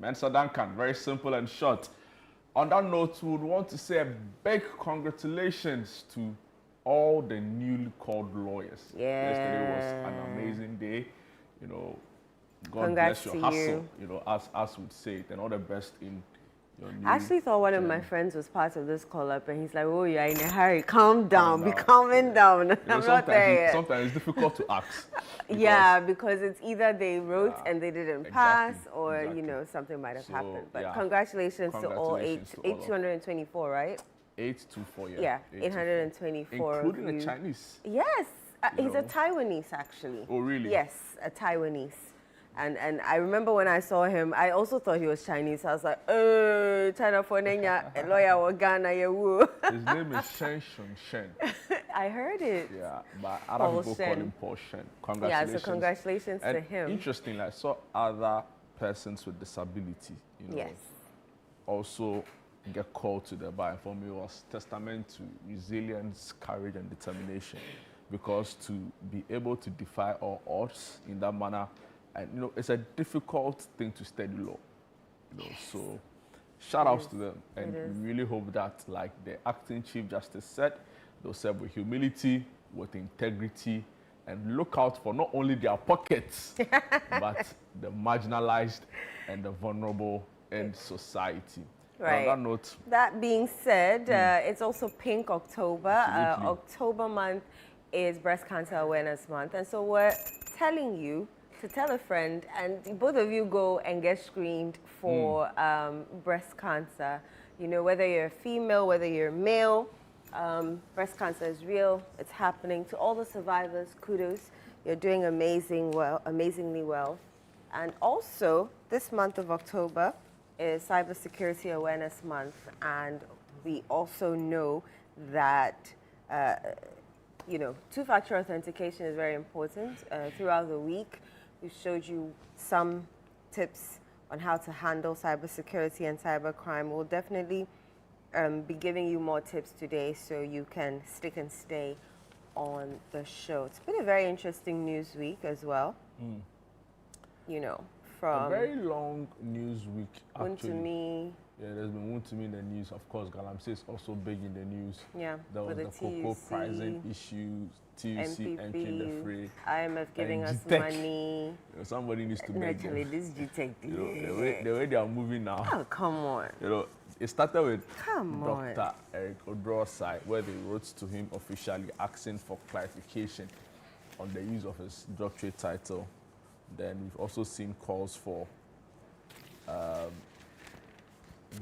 Mensa Duncan, very simple and short. On that note, we would want to say a big congratulations to all the newly called lawyers. Yeah. Yesterday was an amazing day. You know, God Congrats bless your to hustle, you. as we'd say it, and all the best in your new I actually thought one of my journey. friends was part of this call up, and he's like, "Oh, you're in a hurry. Calm down. Be down. calming down." You know, I'm not there yet. sometimes it's difficult to ask. Yeah, because it's either they wrote and they didn't pass, or exactly. you know something might have So, happened. But yeah. congratulations to all Congratulations to all of- 824, right? 824, yeah. Yeah, 824. 824. Including of the you. Chinese. Yes, he's a know. Taiwanese actually. Oh, really? Yes, a Taiwanese. And I remember when I saw him, I also thought he was Chinese. I was like, oh, China for Nenya, a lawyer or Ghana, you. His name is Shen Shun Shen. I heard it. Yeah, but other Paul people call Shen. him Paul Shen. Yeah, Congratulations. so congratulations And to him. interestingly, I saw other persons with disability, Yes. also get called to the bar. And for me, it was testament to resilience, courage, and determination. Because to be able to defy all odds in that manner, and it's a difficult thing to study law. So shout outs to them, and we really hope that, like the acting Chief Justice said, they'll serve with humility, with integrity, and look out for not only their pockets, but the marginalized and the vulnerable in society. Right. On that note, That being said, it's also Pink October. Absolutely. October month is Breast Cancer Awareness Month. And so we're telling you to tell a friend, and both of you go and get screened for breast cancer. You know, whether you're a female, whether you're male, breast cancer is real. It's happening. To all the survivors, kudos. You're doing amazingly well. And also, this month of October is Cybersecurity Awareness Month, and we also know that two-factor authentication is very important. Throughout the week, we showed you some tips on how to handle cybersecurity and cybercrime. We'll definitely be giving you more tips today so you can stick and stay on the show. It's been a very interesting news week as well. From a very long news week, Woon actually. to me. Yeah, there's been Woon to me in the news. Of course, Galamsey is also big in the news. Yeah, There was with the cocoa pricing issue, TUC entering the fray. IMF giving us GTEC. money. Somebody needs to beg Naturally, them. this GTEC. The way they are moving now. Oh, come on. It started with Come on. Dr. Eric Odro's side, where they wrote to him officially asking for clarification on the use of his doctorate title. Then we've also seen calls for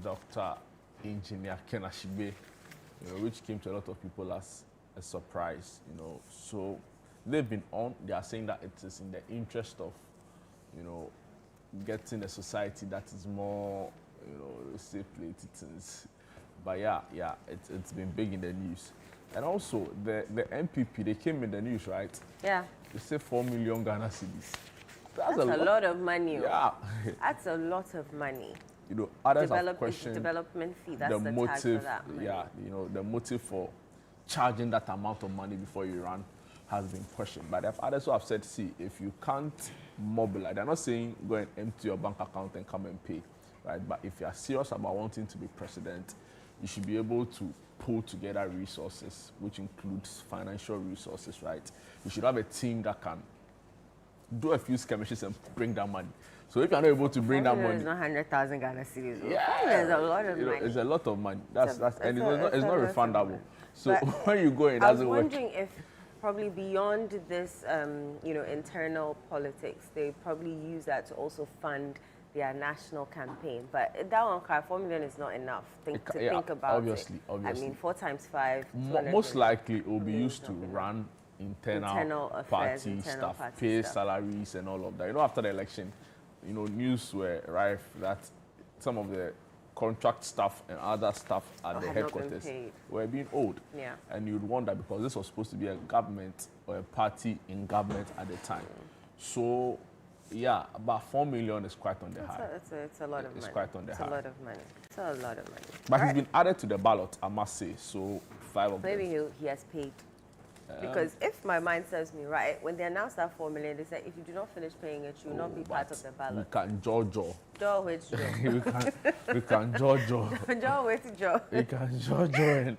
Dr. Engineer Ken Ashibe, which came to a lot of people as a surprise. So they've been on. They are saying that it is in the interest of, getting a society that is more, safe things. But yeah, it's been big in the news. And also the MPP, they came in the news, right? Yeah. They say 4 million Ghana cedis. That's a lot of money. Yeah. That's a lot of money. Others have questioned development fee. That's the the motive. tag for that money. Yeah, the motive for charging that amount of money before you run has been questioned. But there are others who have said, see, if you can't mobilize, they're not saying go and empty your bank account and come and pay, right? But if you are serious about wanting to be president, you should be able to pull together resources, which includes financial resources, right? You should have a team that can do a few skirmishes and bring that money. So if you're not able to bring that money, It's not 100,000 Ghana cedis. yeah, There's a lot of money. It's a lot of money. It's not a lot of refundable. money. So But when you go, it I was doesn't work. wondering if probably beyond this, internal politics, they probably use that to also fund their national campaign. But that one, 4 million is not enough. Think about obviously, it. obviously. I mean, 4 times 5. Most likely, it will be used to run Internal affairs, party internal stuff, party pay stuff. salaries and all of that. After the election, news were rife that some of the contract staff and other staff at the had not been headquarters paid. were being owed. Yeah. And you'd wonder, because this was supposed to be a government or a party in government at the time. So, yeah, about 4 million is quite on the high. It's a lot of money. It's quite on the high. It's a lot of money. It's a lot of money. But All he's been added to the ballot, I must say. So 5 of them. Maybe he has paid. Because if my mind serves me right, when they announced that 4 million, they said if you do not finish paying it, you will not be part of the We ballot. can Jojo. Joe, which Joe? we can Jojo. Joe, which Joe? We can Jojo and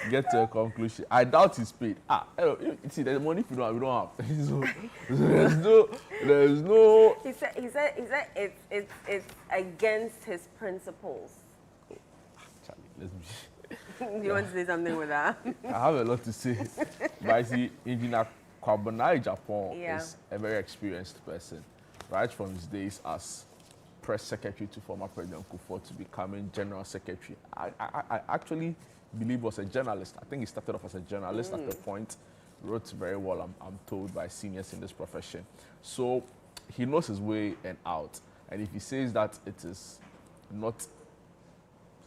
get to a conclusion. I doubt he's paid. You see, there's money we don't have. So there's no. He said it's against his principles. Charlie, let's be. You want to say something with that? I have a lot to say. But I see, Engineer Kwabena Japan is a very experienced person, right from his days as press secretary to former President Kufuor to becoming general secretary. I actually believe was a journalist. I think he started off as a journalist at the point, wrote very well, I'm told, by seniors in this profession. So he knows his way and out. And if he says that it is not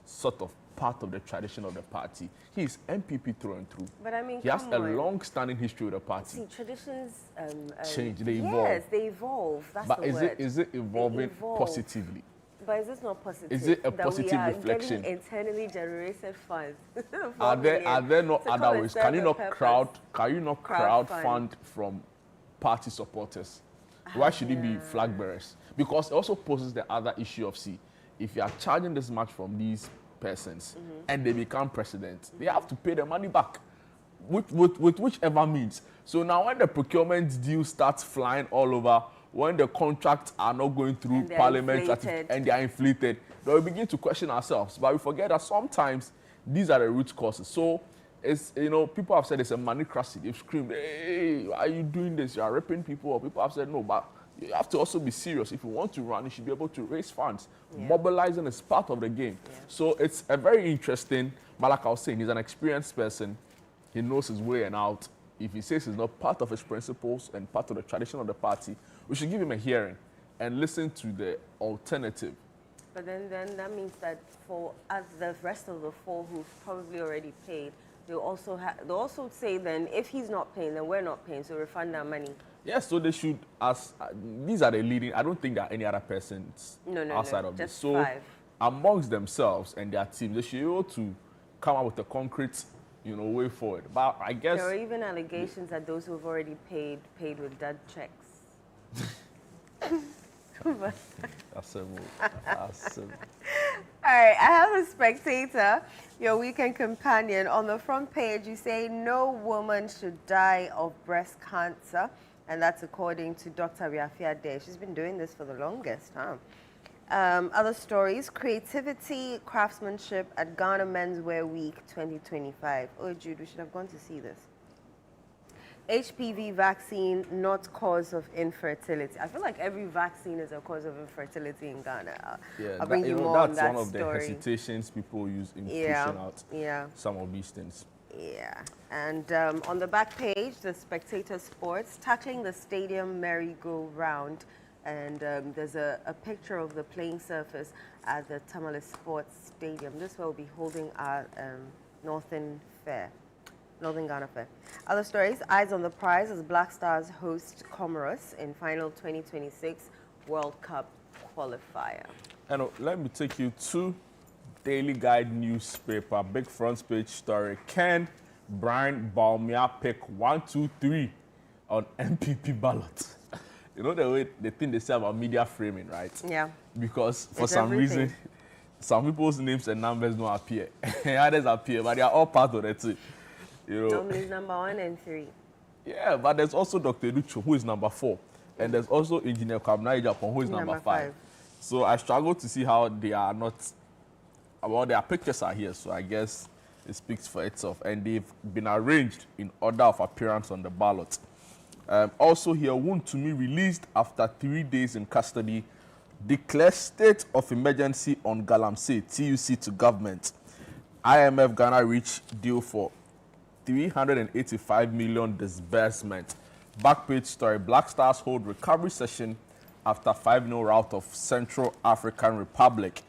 sort of part of the tradition of the party, he is MPP through and through. But I mean, he has a long-standing history with the party. See, traditions change, they evolve. Yes, they evolve. That's but the word. Is it evolving positively? But is this not positive? Is it a that positive we are reflection? Getting internally generated funds. Are there not other ways? Can you not crowdfund from party supporters? Why should it be flag bearers? Because it also poses the other issue of, see, if you are charging this much from these persons and they become president, they have to pay the money back with whichever means. So now when the procurement deal starts flying all over, when the contracts are not going through parliament and they are inflated, then we begin to question ourselves. But we forget that sometimes these are the root causes. So it's, people have said it's a moneycracy. They've screamed, hey, why are you doing this? You are ripping people off. People have said no, but you have to also be serious. If you want to run, you should be able to raise funds. Mobilizing is part of the game. So it's a very interesting, but like I was saying, he's an experienced person. He knows his way and out. If he says he's not part of his principles and part of the tradition of the party, we should give him a hearing and listen to the alternative. But then that means that for us, the rest of the four who've probably already paid, they'll also say then if he's not paying, then we're not paying, so refund our money. Yes, so they should, these are the leading, I don't think there are any other persons outside of this. So 5. Amongst themselves and their teams, they should be able to come up with a concrete, way forward. But I guess there are even allegations that those who've already paid with dead checks. That's a move. That's a move. All right, I have a Spectator, your weekend companion. On the front page, you say no woman should die of breast cancer. And that's according to Dr. Riafia Day. She's been doing this for the longest, huh? Other stories, creativity, craftsmanship at Ghana Menswear Week 2025. Oh, Jude, we should have gone to see this. HPV vaccine, not cause of infertility. I feel like every vaccine is a cause of infertility in Ghana. I'll bring you more on that story. That's one of the hesitations people use in pushing out some of these things. Yeah, and on the back page, the Spectator Sports, tackling the stadium merry-go-round, and there's a picture of the playing surface at the Tamale Sports Stadium. This will be holding our Northern Ghana Fair. Other stories, eyes on the prize as Black Stars host Comoros in final 2026 World Cup qualifier. And let me take you to Daily Guide newspaper, big front page story. Can Brian Bawumia pick 1, 2, 3 on MPP ballot? You know the way the thing they say about media framing, right? Yeah. Because for some reason, some people's names and numbers don't appear, others appear, but they are all part of it. Nobody's number 1 and 3. Yeah, but there's also Dr. Lucho, who is number 4, and there's also Engineer Kwabena Japan, who is number 5. So I struggle to see how they are not. Well, their pictures are here, so I guess it speaks for itself. And they've been arranged in order of appearance on the ballot. Also here, Wontumi released after 3 days in custody, declares state of emergency on Galamsey, TUC to government. IMF Ghana reached deal for 385 million disbursement. Backpage story, Black Stars hold recovery session after 5-0 rout of Central African Republic.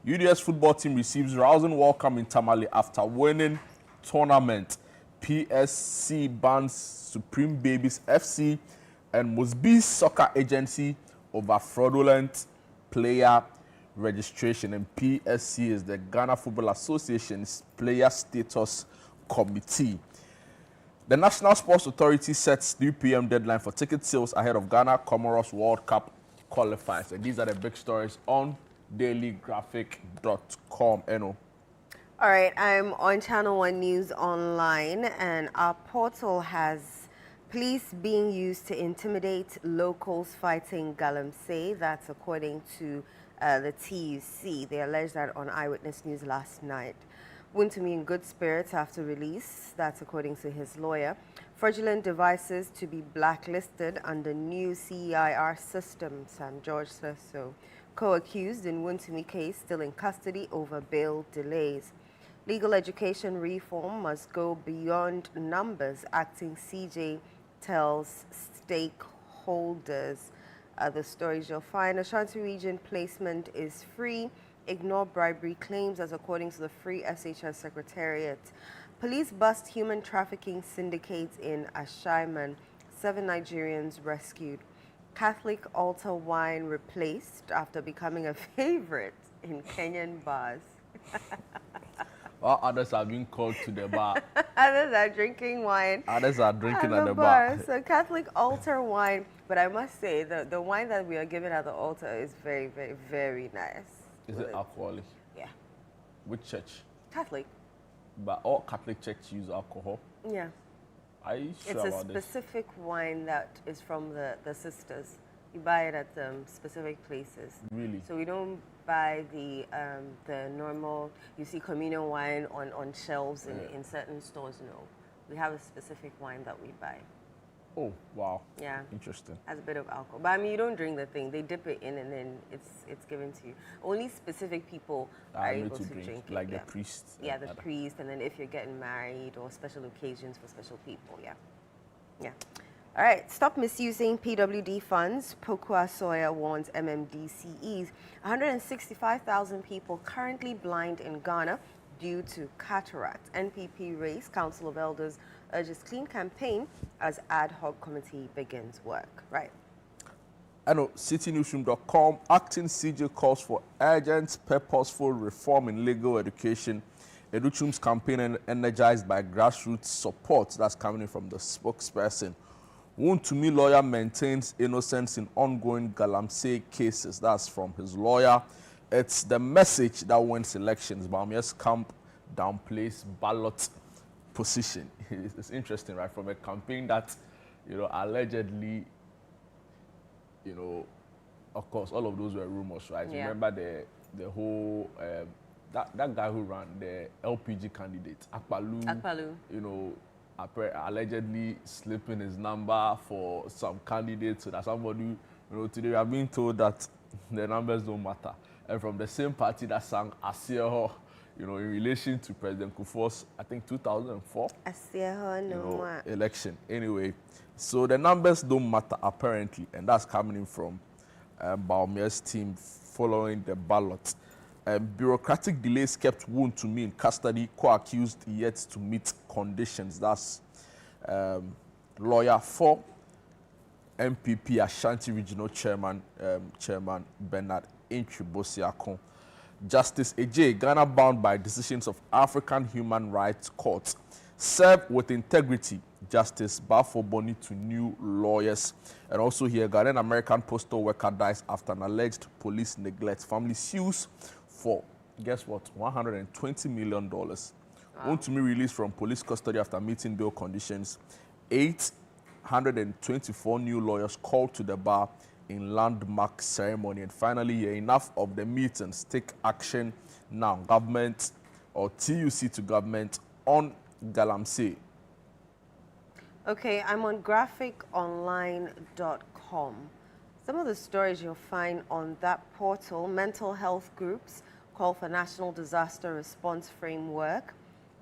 UDS football team receives rousing welcome in Tamale after winning tournament. PSC bans Supreme Babies FC and Mosby's soccer agency over fraudulent player registration. And PSC is the Ghana Football Association's player status committee. The National Sports Authority sets 3 p.m. deadline for ticket sales ahead of Ghana Comoros World Cup qualifiers. And these are the big stories on dailygraphic.com. Eno. All right, I'm on Channel One News Online, and our portal has police being used to intimidate locals fighting Galamsey. That's according to the TUC. They alleged that on Eyewitness News last night. Wontumi in good spirits after release. That's according to his lawyer. Fraudulent devices to be blacklisted under new CEIR system. Sam George says so. Co-accused in Wontumi case still in custody over bail delays. Legal education reform must go beyond numbers, acting CJ tells stakeholders. The stories you'll find. Ashanti region placement is free. Ignore bribery claims as according to the Free SHS Secretariat. Police bust human trafficking syndicates in Ashaiman. 7 Nigerians rescued. Catholic altar wine replaced after becoming a favorite in Kenyan bars. While others are being called to the bar. Others are drinking wine. Others are drinking at the bar. So Catholic altar wine. But I must say, the wine that we are given at the altar is very, very, very nice. Is it alcoholic? Yeah. Which church? Catholic. But all Catholic churches use alcohol. Yeah. Are you sure It's a about this? specific wine that is from the sisters. You buy it at specific places. Really? So we don't buy the normal, you see communal wine on shelves in certain stores, no. We have a specific wine that we buy. Oh, wow. Yeah. Interesting. Has a bit of alcohol. But I mean, you don't drink the thing. They dip it in and then it's given to you. Only specific people are able to drink it. Like yeah. the priest. Yeah, the priest, and then if you're getting married or special occasions for special people, yeah. Yeah. All right, stop misusing PWD funds. Pokua Soya warns MMDCEs. 165,000 people currently blind in Ghana due to cataract. NPP race, Council of Elders urges clean campaign as ad hoc committee begins work. Right. I know, citynewsroom.com, acting CJ calls for urgent, purposeful reform in legal education. Educhum's campaign energized by grassroots support that's coming in from the spokesperson. Wontumi lawyer maintains innocence in ongoing Galamsey cases. That's from his lawyer. It's the message that wins elections. Bawumia's camp downplays ballot position. It's interesting, right? From a campaign that, allegedly, of course, all of those were rumors, right? Yeah. Remember the whole that guy who ran the LPG candidate, Akpalu. Allegedly slipping his number for some candidates so that somebody, today we are being told that the numbers don't matter. And from the same party that sang Asieho, in relation to President Kufuor's, I think 2004 election. Anyway, so the numbers don't matter apparently, and that's coming in from Bawumia's team following the ballot. Bureaucratic delays kept Wontumi in custody, co-accused yet to meet conditions. That's lawyer for MPP Ashanti Regional Chairman Bernard Intwi-Bosiakon. Justice AJ, Ghana bound by decisions of African Human Rights Court. Serve with integrity. Justice Bafo Boni to new lawyers. And also here, Ghanaian American postal worker dies after an alleged police neglect. Family sues for, guess what, $120 million. Wow. Wontumi released from police custody after meeting bail conditions. 824 new lawyers called to the bar in landmark ceremony. And finally, enough of the meetings. Take action now. Government or TUC to government on Galamsey. Okay, I'm on graphiconline.com. Some of the stories you'll find on that portal: mental health groups call for National Disaster Response Framework.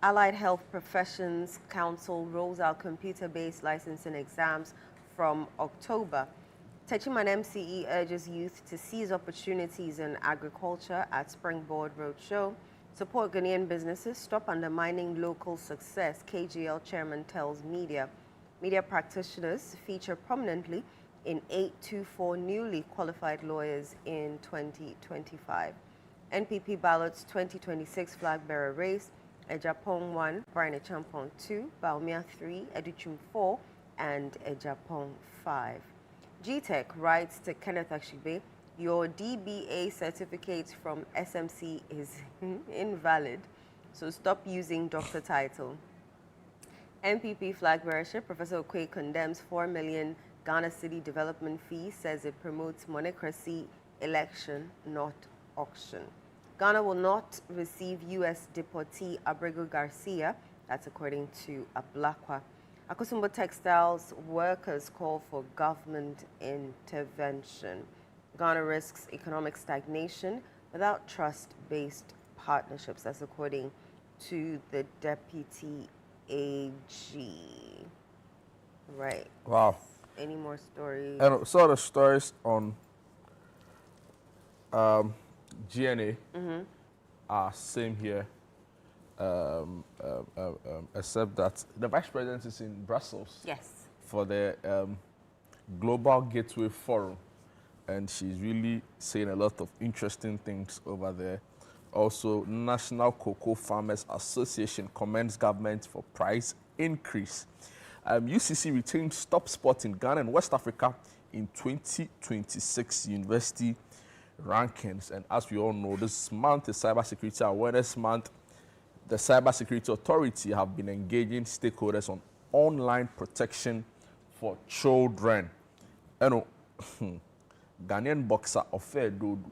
Allied Health Professions Council rolls out computer-based licensing exams from October. Techiman MCE urges youth to seize opportunities in agriculture at Springboard Roadshow. Support Ghanaian businesses, stop undermining local success, KGL chairman tells media. Media practitioners feature prominently in 824 newly qualified lawyers in 2025. NPP ballots 2026 flag bearer race. Ejapong 1, Brine Champon 2, Baumia 3, Educhum 4, and Ejapong 5. GTech writes to Kenneth Ashibe, your DBA certificate from SMC is invalid, so stop using doctor title. MPP flag bearership, Professor Okwe condemns 4 million Ghana City development fee, says it promotes monocracy, election, not auction. Ghana will not receive U.S. deportee Abrego Garcia, that's according to Ablakwa. Akosombo Textiles workers call for government intervention. Ghana risks economic stagnation without trust-based partnerships, that's according to the deputy AG. Right. Wow. Any more stories? And so the stories on GNA are same here, except that the vice president is in Brussels. Yes. For the Global Gateway Forum, and she's really saying a lot of interesting things over there. Also, National Cocoa Farmers Association commends government for price increase. UCC retains top spot in Ghana and West Africa in 2026 university rankings. And as we all know, this month is Cybersecurity Awareness Month. The Cybersecurity Authority have been engaging stakeholders on online protection for children. You know, Ghanaian boxer Ofe Dodu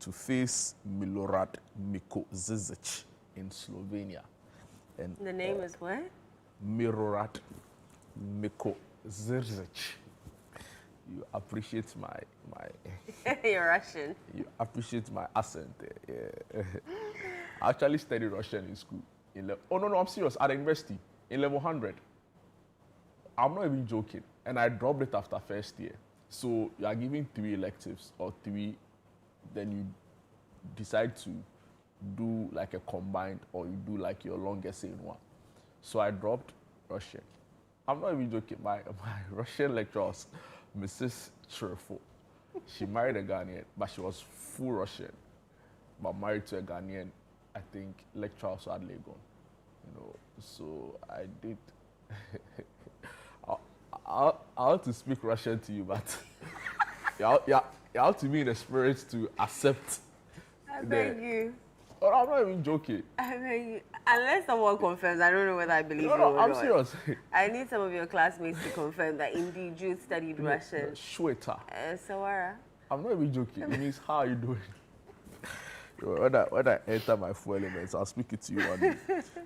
to face Milorad Mikozic in Slovenia. And the name is what? Milorad Mikozic. You appreciate my You're Russian. You appreciate my accent. Yeah. I actually studied Russian in school. Oh no, I'm serious. At the university in level 100. I'm not even joking. And I dropped it after first year. So you are given 3 electives or 3, then you decide to do like a combined or you do like your long essay in one. So I dropped Russian. I'm not even joking. My Russian lecturer was Mrs. Cherfo. She married a Ghanaian, but she was full Russian. But married to a Ghanaian, I think lecturer also had Legon. You know, so I did. I want to speak Russian to you, but you have to be in the spirit to accept. I beg you. Oh, I'm not even joking. I beg you. Unless someone confirms, I don't know whether I believe you or I'm not. serious. I need some of your classmates to confirm that indeed you studied Russian. Shweta. Sawara. I'm not even joking. It means, how are you doing? When I enter my 4 elements, I'll speak it to you one day.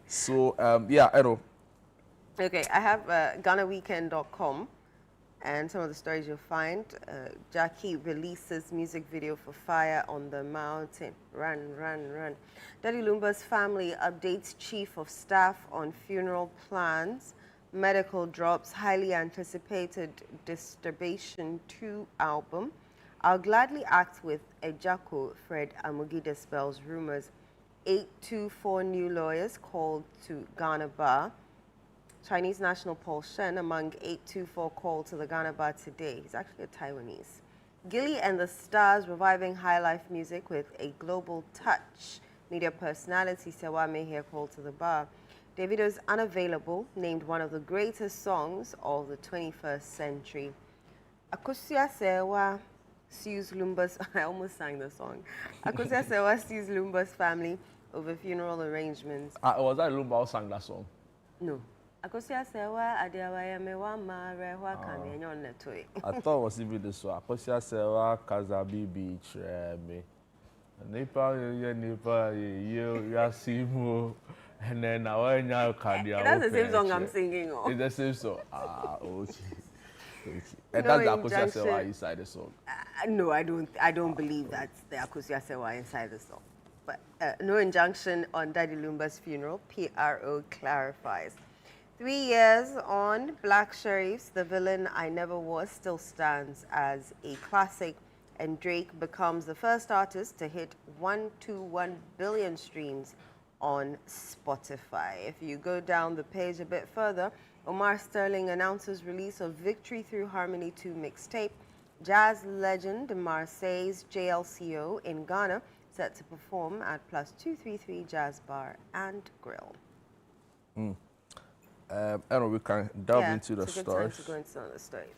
So, yeah, I know. Okay, I have GhanaWeekend.com, and some of the stories you'll find. Jackie releases music video for Fire on the Mountain. Run, run, run. Daddy Lumba's family updates chief of staff on funeral plans. Medical drops highly anticipated Disturbation 2 album. I'll gladly act with Ejako. Fred Amugi dispels rumors. 824 new lawyers called to Ghana Bar. Chinese national Paul Shen among 824 called to the Ghana Bar today. He's actually a Taiwanese. Gilly and the Stars reviving high life music with a global touch. Media personality Sewa Mehia called to the bar. Davido's Unavailable, named one of the greatest songs of the 21st century. Akosia Sewa sues Lumba's, I almost sang the song. Akosia Sewa sues Lumba's family over funeral arrangements. Was that Lumba who sang that song? No. Akosia Sewa Adiawaya Mewa Mare Wa Kamenyon Netoi. I thought it was even this one. Akosia Sewa Kazabi Beach me. Nipa Yasimu. And then I went out Kadia. That's the same song I'm singing. It's the same song. Okay. And that's the Akosia Sewa inside the song. No, I don't believe that's the Akosia Sewa inside the song. But no injunction on Daddy Lumba's funeral. PRO clarifies. 3 years on, Black Sheriffs, the villain I never was, still stands as a classic, and Drake becomes the first artist to hit 121 billion streams on Spotify. If you go down the page a bit further, Omar Sterling announces release of Victory Through Harmony 2 mixtape. Jazz legend Marseille's JLCO in Ghana set to perform at Plus 233 Jazz Bar and Grill. And we can delve into the it's a good time stories. to go into some of the stories.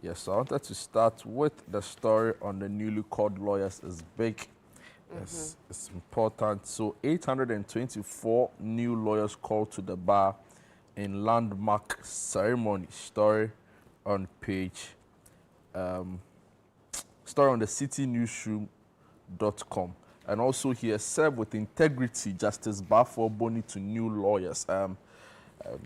Yes, so I wanted to start with the story on the newly called lawyers is big. It's important. So 824 new lawyers called to the bar in landmark ceremony. Story on page, story on the citynewsroom.com. And also here, serve with integrity, Justice Bafo Boni to new lawyers.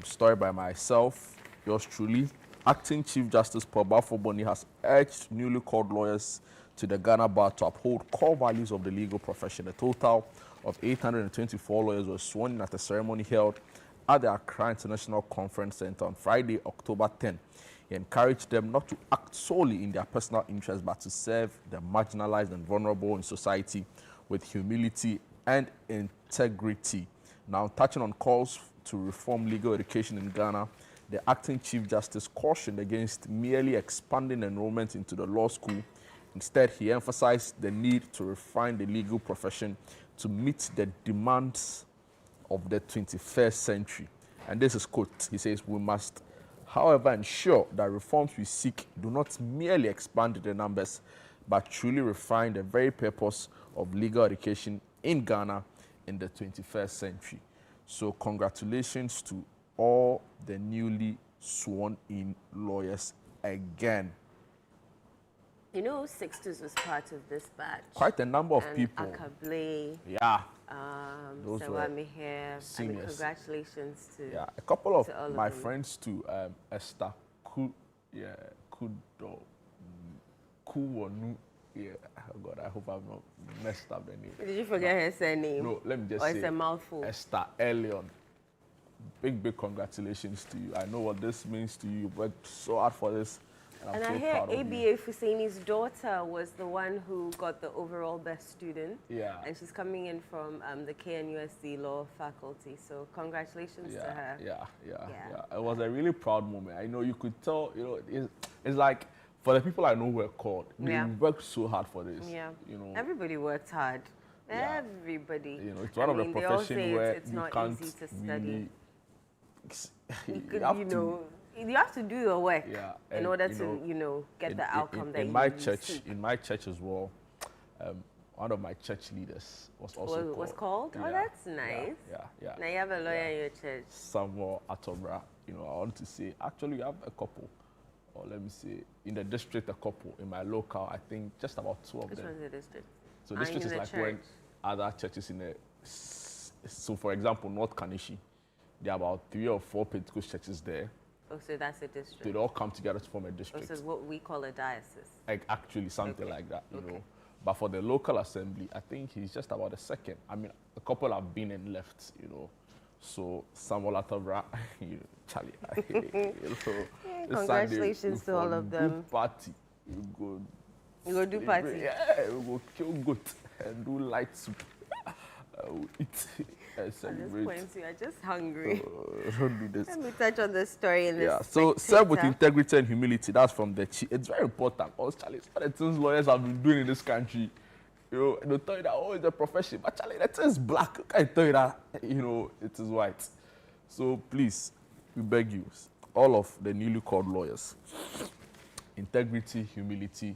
Story by myself, yours truly. Acting Chief Justice Paul Bafo Boni has urged newly called lawyers to the Ghana Bar to uphold core values of the legal profession. A total of 824 lawyers were sworn in at a ceremony held at the Accra International Conference Center on Friday, October 10. He encouraged them not to act solely in their personal interests, but to serve the marginalized and vulnerable in society with humility and integrity. Now, touching on calls to reform legal education in Ghana, the acting Chief Justice cautioned against merely expanding enrollment into the law school. Instead, he emphasized the need to refine the legal profession to meet the demands of the 21st century. And this is quote, he says, "We must, however, ensure that reforms we seek do not merely expand the numbers, but truly refine the very purpose of legal education in Ghana in the 21st century." So congratulations to all the newly sworn in lawyers again. You know, Sixtus was part of this batch. Quite a number of and people. Akable, Yeah. Those were Sewami here. I mean, seniors. congratulations to Yeah. A couple of to all of my them. friends too, Esther Kudo Kuwonu. Yeah, oh God, I hope I've not messed up the name. Did you forget her surname? No, let me just Or say it's a mouthful. Esther Elion. Big congratulations to you. I know what this means to you. You worked so hard for this. And And I'm I so hear proud of you. ABA Fuseni's daughter was the one who got the overall best student. Yeah. And she's coming in from the KNUST Law Faculty. So congratulations to her. Yeah. Yeah. It was a really proud moment. I know you could tell, you know, it's like, for the people I know who were called, they Yeah. worked so hard for this. Yeah. You know, Everybody worked hard. Yeah. Everybody. you know, it's one of the they all profession say where it's you not can't easy to study. really. You could, have you to- know, you have to do your work Yeah, in and, order you to, know, get the outcome that in you my you church, seek. in my church as well, one of my church leaders was also Was called? Oh, Yeah, that's nice. Yeah. Now you have a lawyer in your church. Samuel Atobra. You know, I want to say, actually, we have a couple, or let me say, in the district, a couple. In my local, I think just about two of Which them. one's the district? So district in is the like when church. other churches in the, so for example, North Kanishi, there are about 3 or 4 Pentecost churches there. Oh, so that's a district. They all come together to form a Oh, district. so it's what we call a diocese. Like actually something Okay. like that, you Okay. know. But for the local assembly, I think he's just about the second. I mean, a couple have been and left, you know. So Samuel Atobra, you know, Charlie, you know, Yeah, this congratulations Sunday, to all of we them. go party, we go. You go do party. Yeah, we go kill goat and do light soup. We eat and At this celebrate. point, you are just hungry. Don't do this. Let me touch on the story in this. Yeah, so serve with Spectator. integrity and humility. That's from the chief. It's very important. Because Charlie, it's one of the things lawyers have been doing in this country. You know, they'll tell you that, oh, it's a profession. But Charlie, that is black. I can't tell you that, you know, it is white. So please, we beg you, all of the newly called lawyers, integrity, humility.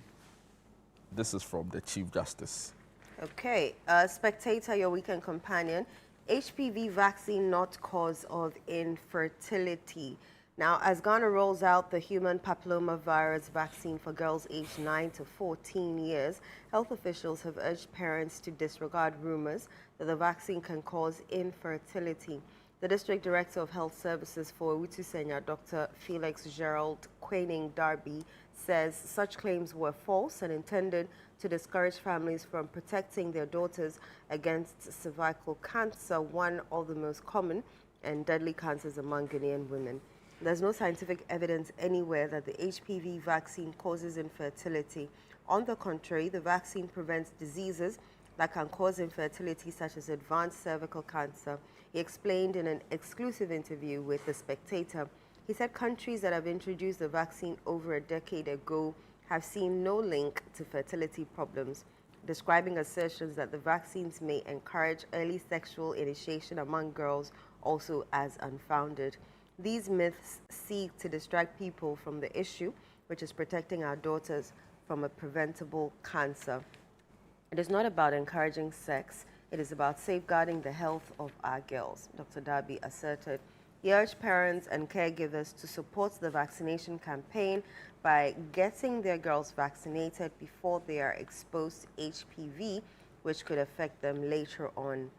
This is from the Chief Justice. Okay, Spectator, your weekend companion. HPV vaccine not cause of infertility. Now, as Ghana rolls out the human papillomavirus vaccine for girls aged 9 to 14 years, health officials have urged parents to disregard rumors that the vaccine can cause infertility. The District Director of Health Services for Owutu Senya, Dr. Felix Gerald Quaining Darby, says such claims were false and intended to discourage families from protecting their daughters against cervical cancer, one of the most common and deadly cancers among Ghanaian women. There's no scientific evidence anywhere that the HPV vaccine causes infertility. On the contrary, the vaccine prevents diseases that can cause infertility, such as advanced cervical cancer. He explained in an exclusive interview with The Spectator. He said countries that have introduced the vaccine over a decade ago have seen no link to fertility problems. describing assertions that the vaccines may encourage early sexual initiation among girls also as unfounded. These myths seek to distract people from the issue, which is protecting our daughters from a preventable cancer. It is not about encouraging sex, it is about safeguarding the health of our girls, Dr. Darby asserted. He urged parents and caregivers to support the vaccination campaign by getting their girls vaccinated before they are exposed to HPV, which could affect them later on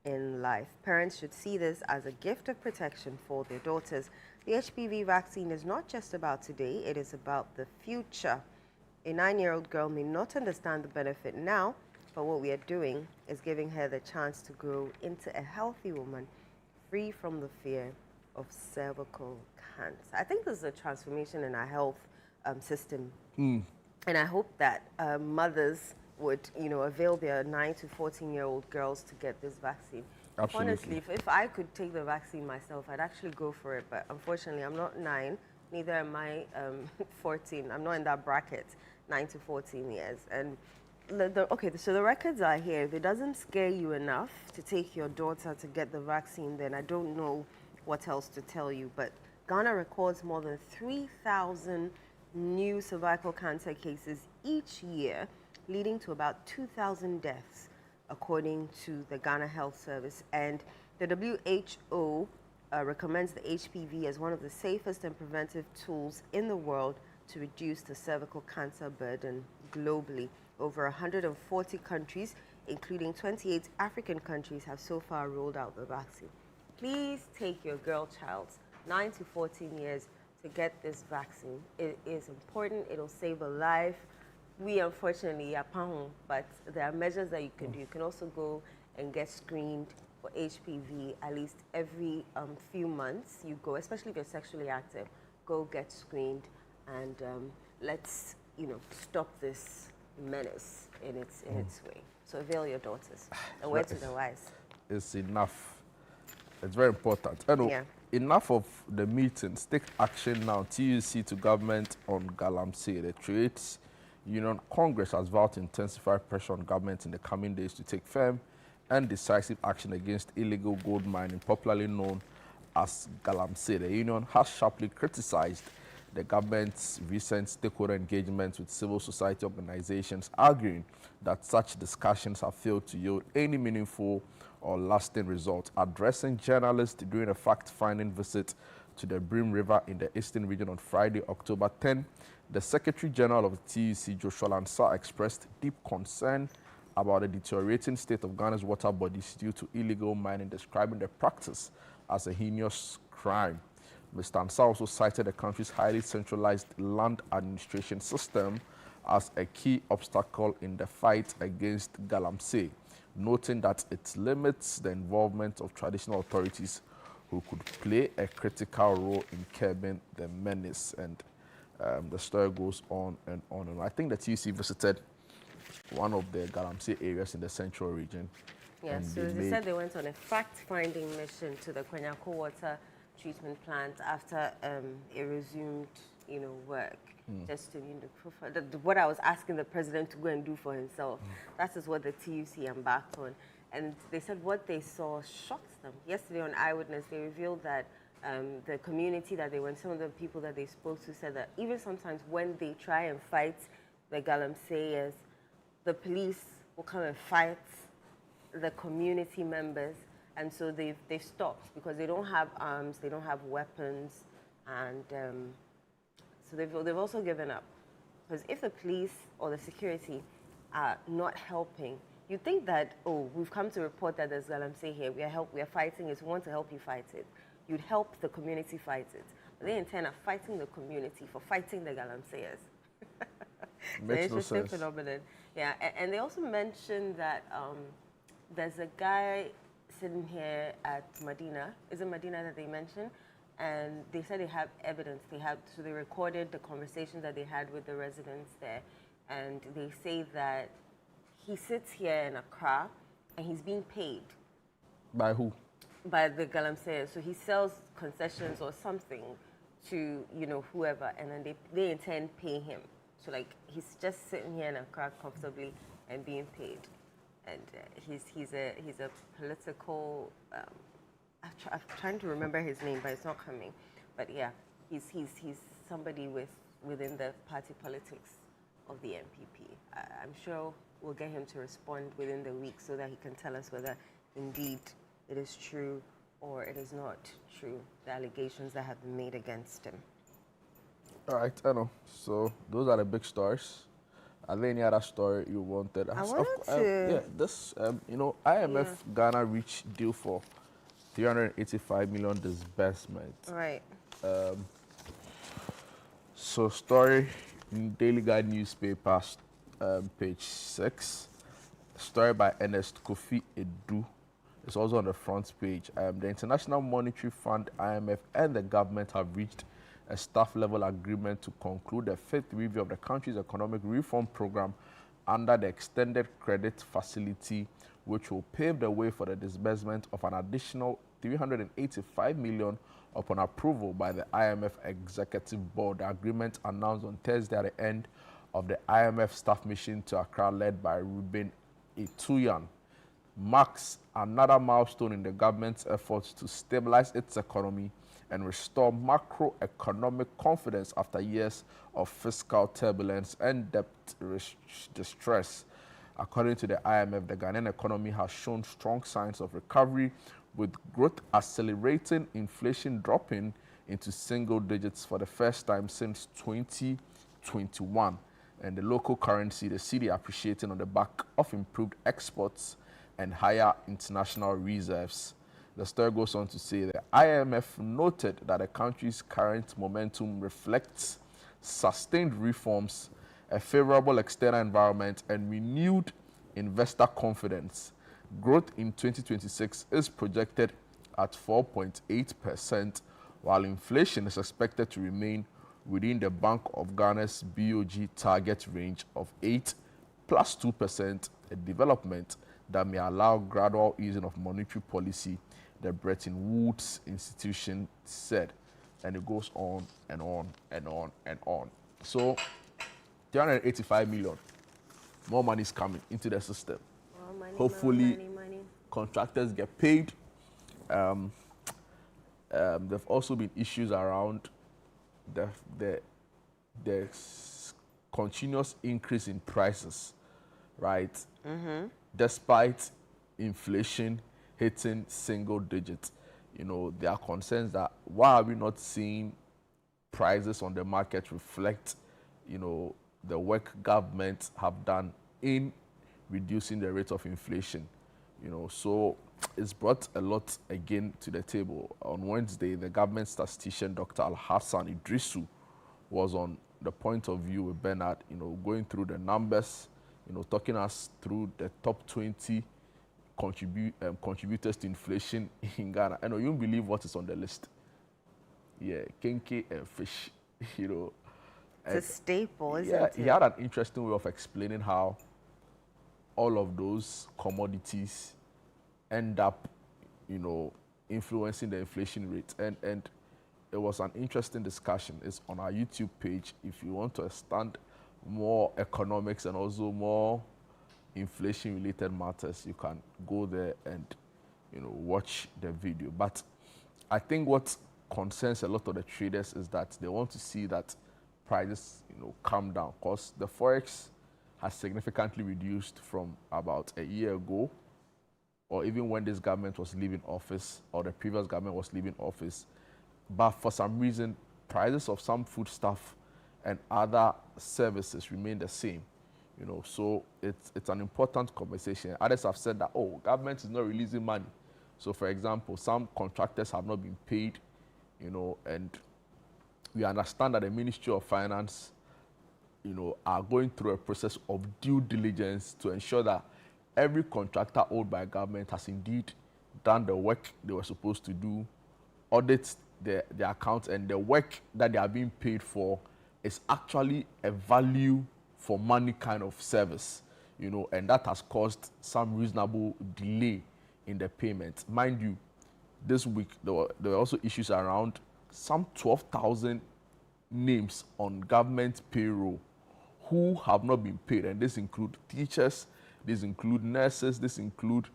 in life. Parents should see this as a gift of protection for their daughters. The HPV vaccine is not just about today, it is about the future. A 9-year-old girl may not understand the benefit now, but what we are doing is giving her the chance to grow into a healthy woman, free from the fear of cervical cancer. I think this is a transformation in our health system. And I hope that mothers would, avail their 9 to 14-year-old girls to get this vaccine. Absolutely. Honestly, if I could take the vaccine myself, I'd actually go for it. But unfortunately, I'm not 9, neither am I 14. I'm not in that bracket, 9 to 14 years. And so the records are here. If it doesn't scare you enough to take your daughter to get the vaccine, then I don't know what else to tell you. But Ghana records more than 3,000 new cervical cancer cases each year, leading to about 2,000 deaths, according to the Ghana Health Service. And the WHO recommends the HPV as one of the safest and preventive tools in the world to reduce the cervical cancer burden globally. Over 140 countries, including 28 African countries, have so far rolled out the vaccine. Please take your girl child, 9 to 14 years, to get this vaccine. It is important. It'll save a life. We unfortunately are home, but there are measures that you can do. You can also go and get screened for HPV at least every few months. You go, especially if you're sexually active, go get screened, and let's stop this menace in its way. So avail your daughters. A word to the wise. It's enough. It's very important. Enough of the meetings. Take action now. TUC to government on Galamsey. The Trades Union Congress has vowed to intensify pressure on government in the coming days to take firm and decisive action against illegal gold mining, popularly known as Galamsey. The union has sharply criticized the government's recent stakeholder engagements with civil society organizations, arguing that such discussions have failed to yield any meaningful or lasting results. Addressing journalists during a fact-finding visit to the Brim River in the eastern region on Friday, October 10, the Secretary General of the TUC, Joshua Lansah, expressed deep concern about the deteriorating state of Ghana's water bodies due to illegal mining, describing the practice as a heinous crime. Mr. Ansah also cited the country's highly centralized land administration system as a key obstacle in the fight against Galamsey, noting that it limits the involvement of traditional authorities who could play a critical role in curbing the menace. And the story goes on and on. And I think the TUC visited one of the Galamsey areas in the central region. Yes, so they said they went on a fact-finding mission to the Kwenyako water treatment plant after it resumed, work. Just to, what I was asking the president to go and do for himself. That is what the TUC embarked on. And they said what they saw shocked them. Yesterday on Eyewitness, they revealed that the community that they went, some of the people that they spoke to said that even sometimes when they try and fight the Galamseyers, the police will come and fight the community members. And so they've stopped because they don't have arms, they don't have weapons, and so they've also given up. Because if the police or the security are not helping, you think that, we've come to report that there's Galamsey here, we are fighting it, we want to help you fight it. You'd help the community fight it. But they in turn are fighting the community for fighting the Galamseyers. It's an interesting phenomenon. Yeah, and they also mentioned that there's a guy sitting here at Medina. Is it Medina that they mentioned? And they said they have evidence. So they recorded the conversations that they had with the residents there. And they say that he sits here in Accra and he's being paid. By who? By the Galamseyers. So he sells concessions or something to, whoever, and then they in turn pay him. So he's just sitting here in Accra comfortably and being paid. And he's a political. I'm trying to remember his name, but it's not coming. But yeah, he's somebody within the party politics of the NPP. I'm sure we'll get him to respond within the week so that he can tell us whether indeed it is true or it is not true, the allegations that have been made against him. All right, I know. So those are the big stories. Are there any other story you wanted? I wanted to... yeah, this, IMF Ghana reached deal for 385 million disbursement. Right. So story in Daily Guide newspaper, page 6. Story by Ernest Kofi Edu. It's also on the front page. The International Monetary Fund, IMF, and the government have reached a staff-level agreement to conclude the fifth review of the country's economic reform program under the extended credit facility, which will pave the way for the disbursement of an additional 385 million upon approval by the IMF Executive Board. The agreement announced on Thursday at the end of the IMF staff mission to Accra, led by Ruben Ituyan, marks another milestone in the government's efforts to stabilize its economy and restore macroeconomic confidence after years of fiscal turbulence and debt distress. According to the IMF, the Ghanaian economy has shown strong signs of recovery, with growth accelerating, inflation dropping into single digits for the first time since 2021, and the local currency, the cedi, appreciating on the back of improved exports and higher international reserves. The story goes on to say the IMF noted that the country's current momentum reflects sustained reforms, a favorable external environment, and renewed investor confidence. Growth in 2026 is projected at 4.8%, while inflation is expected to remain within the Bank of Ghana's BOG target range of 8 plus 2%, a development that may allow gradual easing of monetary policy, the Bretton Woods institution said. And it goes on and on and on and on. So 385 million, more money is coming into the system. More money, Hopefully, money. contractors get paid. There've also been issues around the continuous increase in prices, right? Mm-hmm. Despite inflation hitting single digits, there are concerns that why are we not seeing prices on the market reflect, the work government have done in reducing the rate of inflation, so it's brought a lot again to the table. On Wednesday, the government statistician, Dr. Al-Hassan Idrisu, was on the point of view with Bernard, going through the numbers, talking us through the top 20 contributors to inflation in Ghana. And you won't believe what is on the list. Yeah, kenke and fish, It's a staple, isn't yeah, it? he had an interesting way of explaining how all of those commodities end up, influencing the inflation rate. And it was an interesting discussion. It's on our YouTube page. If you want to understand more economics and also more inflation-related matters, you can go there and, watch the video. But I think what concerns a lot of the traders is that they want to see that prices, come down, because the forex has significantly reduced from about a year ago, or even when this government was leaving office, or the previous government was leaving office. But for some reason, prices of some foodstuff and other services remain the same. So it's an important conversation. Others have said that, government is not releasing money. So, for example, some contractors have not been paid, and we understand that the Ministry of Finance, are going through a process of due diligence to ensure that every contractor owed by government has indeed done the work they were supposed to do, audit their accounts, and the work that they are being paid for is actually a value for money kind of service, and that has caused some reasonable delay in the payment. Mind you, this week there were also issues around some 12,000 names on government payroll who have not been paid, and this includes teachers These include nurses, this include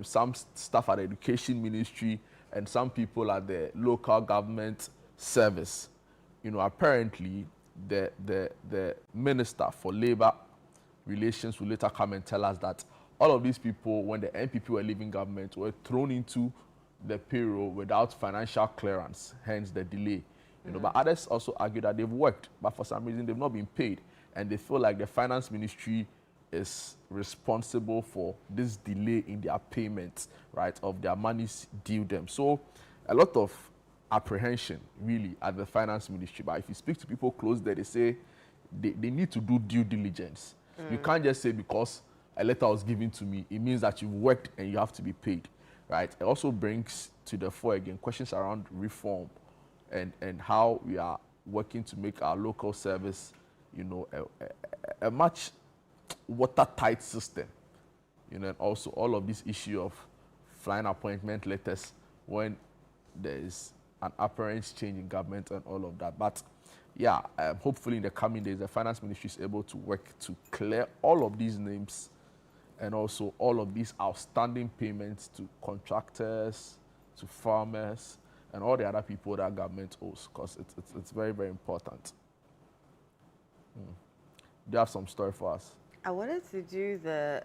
some staff at the education ministry, and some people at the local government service. You know, apparently the minister for labor relations will later come and tell us that all of these people, when the NPP were leaving government, were thrown into the payroll without financial clearance, hence the delay. You know, but others also argue that they've worked, but for some reason they've not been paid, and they feel like the finance ministry is responsible for this delay in their payments, right, of their monies due them. So a lot of apprehension really at the finance ministry. But if you speak to people close there, they say they need to do due diligence. You can't just say because a letter was given to me, it means that you've worked and you have to be paid, right? It also brings to the fore again questions around reform and how we are working to make our local service, you know, a much watertight system. You know, and also all of this issue of flying appointment letters when there is an apparent change in government and all of that. But yeah, hopefully in the coming days, the finance ministry is able to work to clear all of these names and also all of these outstanding payments to contractors, to farmers, and all the other people that government owes, because it's very, very important. Do you have some story for us? I wanted to do the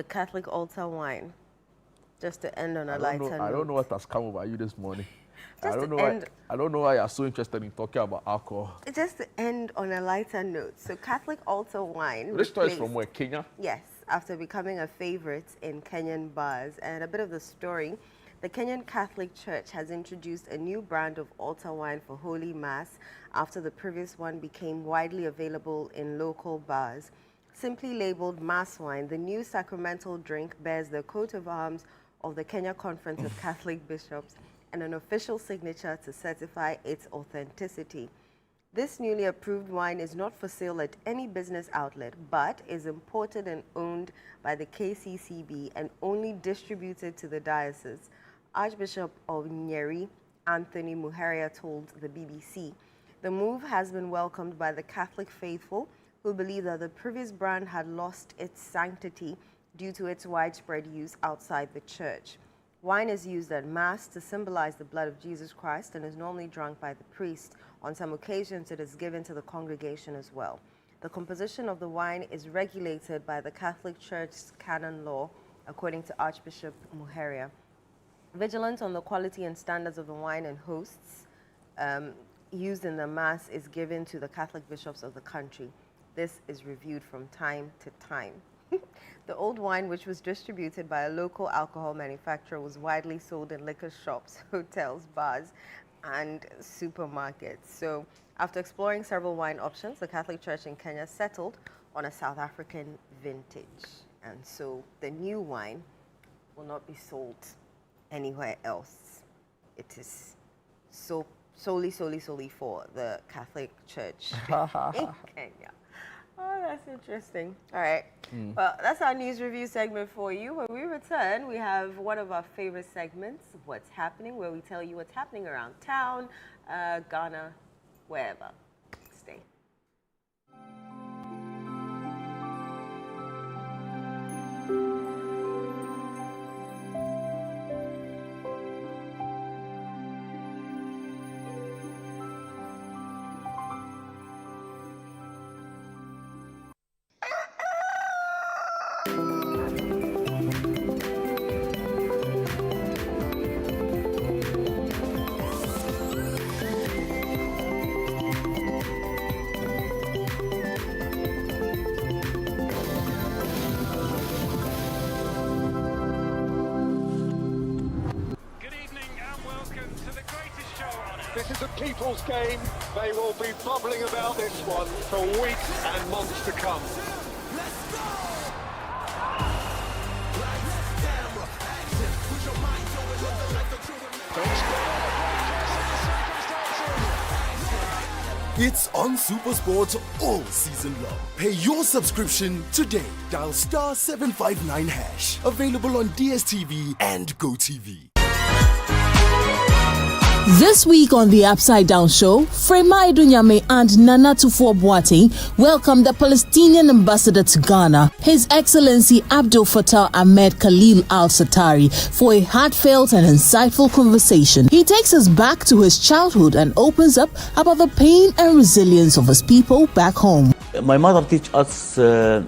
Catholic altar wine, just to end on a lighter note. I don't know what has come over you this morning. Just I don't know why you're so interested in talking about alcohol. Just to end on a lighter note. So Catholic altar wine. This story is from where, Kenya? Yes, after becoming a favorite in Kenyan bars. And a bit of the story, the Kenyan Catholic Church has introduced a new brand of altar wine for Holy Mass after the previous one became widely available in local bars. Simply labeled Mass wine, the new sacramental drink bears the coat of arms of the Kenya Conference of Catholic Bishops and an official signature to certify its authenticity. This newly approved wine is not for sale at any business outlet, but is imported and owned by the KCCB and only distributed to the diocese. Archbishop of Nyeri, Anthony Muheria, told the BBC. The move has been welcomed by the Catholic faithful, who believe that the previous brand had lost its sanctity due to its widespread use outside the church. Wine is used at Mass to symbolize the blood of Jesus Christ and is normally drunk by the priest. On some occasions, it is given to the congregation as well. The composition of the wine is regulated by the Catholic Church's canon law, according to Archbishop Muheria. Vigilance on the quality and standards of the wine and hosts used in the Mass is given to the Catholic bishops of the country. This is reviewed from time to time. The old wine, which was distributed by a local alcohol manufacturer, was widely sold in liquor shops, hotels, bars, and supermarkets. So, after exploring several wine options, the Catholic Church in Kenya settled on a South African vintage. And so, the new wine will not be sold anywhere else. It is solely for the Catholic Church in Kenya. Oh, that's interesting. All right. Well, that's our news review segment for you. When we return, we have one of our favorite segments, What's Happening, where we tell you what's happening around town, Ghana, wherever. Stay. This is a people's game. They will be bubbling about this one for weeks and months to come. Let's go! It's on SuperSport all season long. Pay your subscription today. Dial star 759 hash. Available on DSTV and GoTV. This week on the Upside Down Show, Frema Idunyame and Nana Tufo-Boateng welcomed the Palestinian ambassador to Ghana, His Excellency Abdel Fattah Ahmed Khalil al-Satari, for a heartfelt and insightful conversation. He takes us back to his childhood and opens up about the pain and resilience of his people back home. My mother teach us to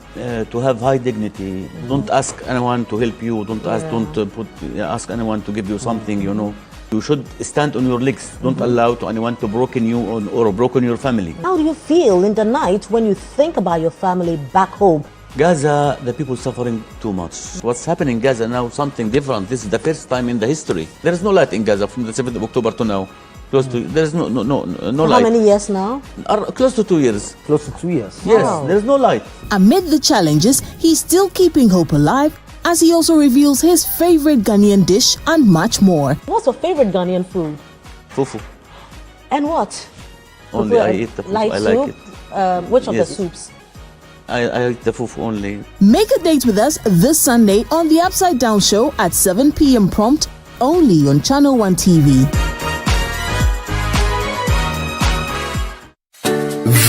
have high dignity. Don't ask anyone to help you. Don't ask anyone to give you something. You know, you should stand on your legs. Don't allow to anyone to broken you or broken your family. How do you feel in the night when you think about your family back home? Gaza, the people suffering too much. What's happening in Gaza now? Something different. This is the first time in the history. There is no light in Gaza from the 7th of October to now. There is no light. How many years now? Close to 2 years. Close to 2 years. Yes, Wow. there is no light. Amid the challenges, he's still keeping hope alive as he also reveals his favorite Ghanaian dish and much more. What's your favorite Ghanaian food? Fufu. And what? Only Fufu, I eat the fufu. Light I like soup? it. Which of the Yes. soups? I eat the fufu only. Make a date with us this Sunday on the Upside Down Show at 7 p.m. prompt, only on Channel 1 TV.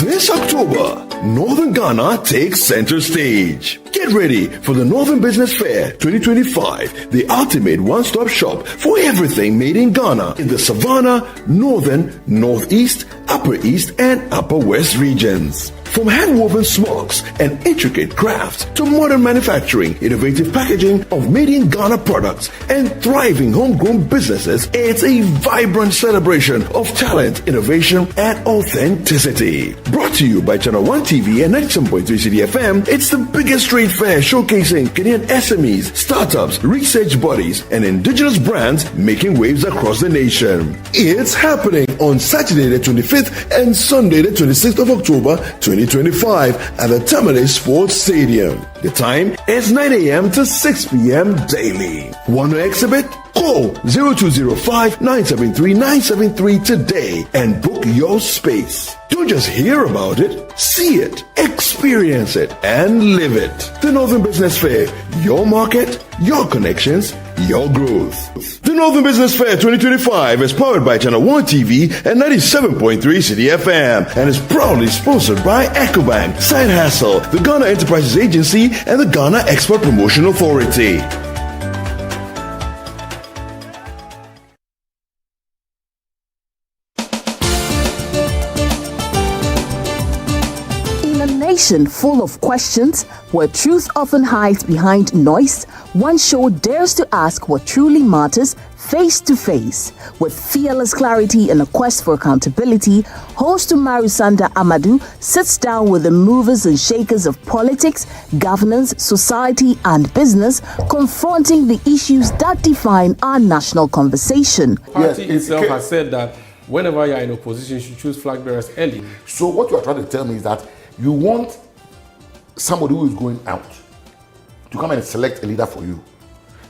This October, Northern Ghana takes center stage. Get ready for the Northern Business Fair 2025, the ultimate one-stop shop for everything made in Ghana in the Savannah, Northern, Northeast, Upper East, and Upper West regions. From hand-woven smocks and intricate crafts to modern manufacturing, innovative packaging of made-in-Ghana products, and thriving homegrown businesses, it's a vibrant celebration of talent, innovation, and authenticity. Brought to you by Channel 1 TV and 97.3 CDFM, it's the biggest trade fair showcasing Kenyan SMEs, startups, research bodies, and indigenous brands making waves across the nation. It's happening on Saturday the 25th and Sunday the 26th of October 2025 at the Tamale Sports Stadium. The time is 9 a.m. to 6 p.m. daily. Want to exhibit? Call 0205-973-973 today and book your space. Don't just hear about it, see it, experience it, and live it. The Northern Business Fair, your market, your connections, your growth. The Northern Business Fair 2025 is powered by Channel 1 TV and 97.3 City FM and is proudly sponsored by EcoBank, Side Hustle, the Ghana Enterprises Agency, and the Ghana Export Promotion Authority. In a nation full of questions, where truth often hides behind noise, one show dares to ask what truly matters face to face. With fearless clarity and a quest for accountability, host Umaru Sanda Amadou sits down with the movers and shakers of politics, governance, society, and business, confronting the issues that define our national conversation. Party itself has said that whenever you're in opposition, you should choose flag bearers early. So what you are trying to tell me is that you want somebody who is going out to come and select a leader for you.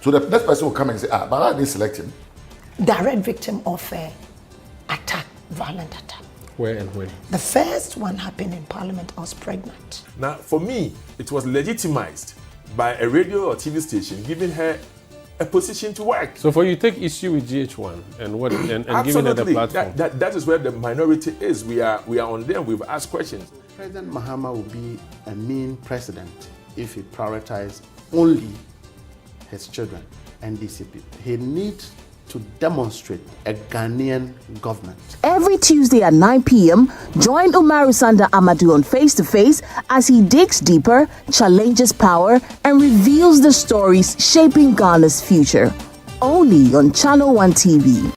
So the next person will come and say, but I didn't select him. Direct victim of attack, violent attack. Where and when? The first one happened in Parliament. I was pregnant. Now, for me, it was legitimized by a radio or TV station giving her a position to work. So for you, take issue with GH1 and what and giving her the platform. That is where the minority is. We are on them. We've asked questions. President Mahama will be a mean president if he prioritizes only his children and DCP. He needs to demonstrate a Ghanaian government. Every Tuesday at 9 p.m., join Umaru Sanda Amadou on Face to Face as he digs deeper, challenges power, and reveals the stories shaping Ghana's future. Only on Channel 1 TV.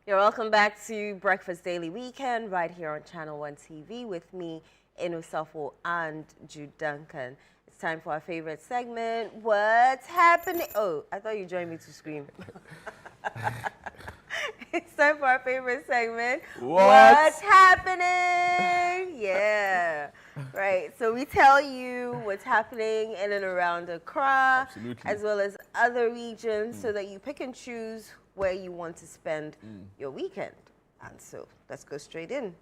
You're welcome back to Breakfast Daily Weekend right here on Channel 1 TV with me, Inu Safo, and Jude Duncan. It's time for our favorite segment, What's Happening? Oh, I thought you joined me to scream. It's time for our favorite segment, What's Happening? Yeah, right. So we tell you what's happening in and around Accra, as well as other regions, so that you pick and choose where you want to spend your weekend. And so let's go straight in.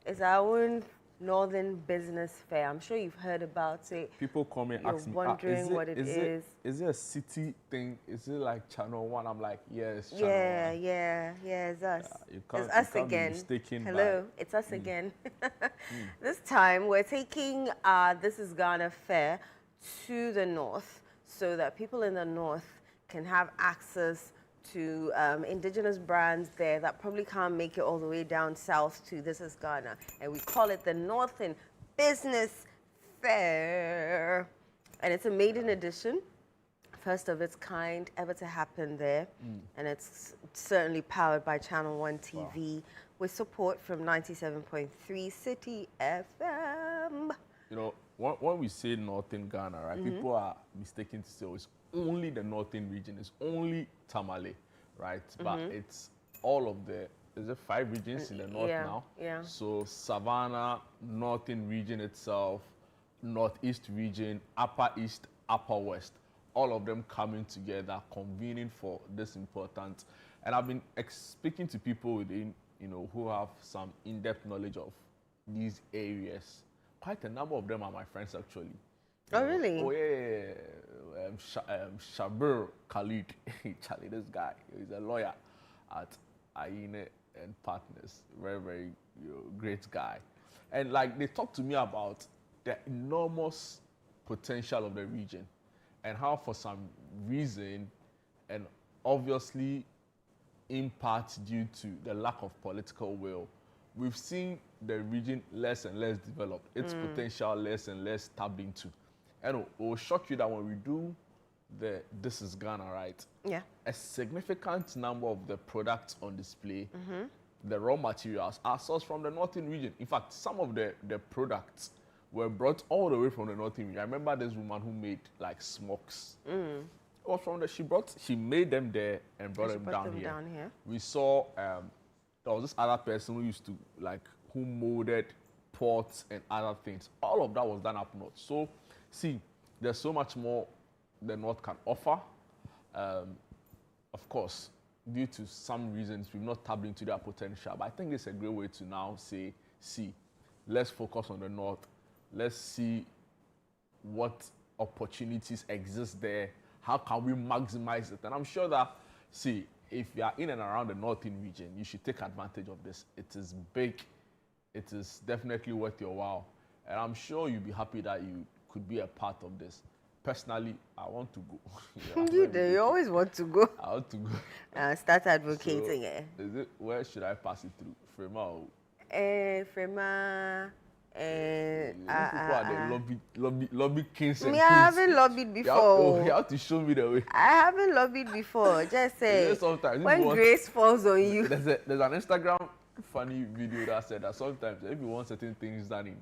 It's our own Northern Business Fair. I'm sure you've heard about it. People come and ask me, wondering what it is. Is it a city thing? Is it like Channel 1? I'm like, yes, Channel 1. Yeah, it's us. It's us again. Hello, it's us again. This time we're taking This Is Ghana Fair to the north so that people in the north can have access to indigenous brands there that probably can't make it all the way down south to This Is Ghana. And we call it the Northern Business Fair. And it's a maiden edition, first of its kind ever to happen there. And it's certainly powered by Channel 1 TV with support from 97.3 City FM. You know, when we say Northern Ghana, right, people are mistaken to say it's only the northern region, it's only Tamale, right? But it's all of is it 5 regions in the north now? Yeah. So Savannah, northern region itself, northeast region, upper east, upper west, all of them coming together, convening for this important. And I've been speaking to people within, who have some in-depth knowledge of these areas. Quite a number of them are my friends, actually. Oh, really? Oh, yeah. Shabir Khalid, Charlie, this guy, he's a lawyer at Aine and Partners. Very, very great guy. And like they talk to me about the enormous potential of the region and how for some reason, and obviously in part due to the lack of political will, we've seen the region less and less developed, its potential less and less tapped into. And it will shock you that when we do This Is Ghana, right? Yeah. A significant number of the products on display, the raw materials, are sourced from the northern region. In fact, some of the products were brought all the way from the northern region. I remember this woman who made like smokes. It was from she made them there and brought them down here. We saw there was this other person who used to who molded pots and other things. All of that was done up north. So see, there's so much more the North can offer. Of course, due to some reasons, we've not tapped into their potential. But I think it's a great way to now say, let's focus on the North. Let's see what opportunities exist there. How can we maximize it? And I'm sure that, if you are in and around the northern region, you should take advantage of this. It is big. It is definitely worth your while. And I'm sure you'll be happy that you could be a part of this. Personally, I want to go. You always want to go. I want to go. Start advocating it. Where should I pass it through? Frema or? Frema. People are the lobby kings and queens. I haven't lobbied before. You have to show me the way. I haven't lobbied before. Just say, when grace falls on you. There's an Instagram funny video that said that sometimes if you want certain things done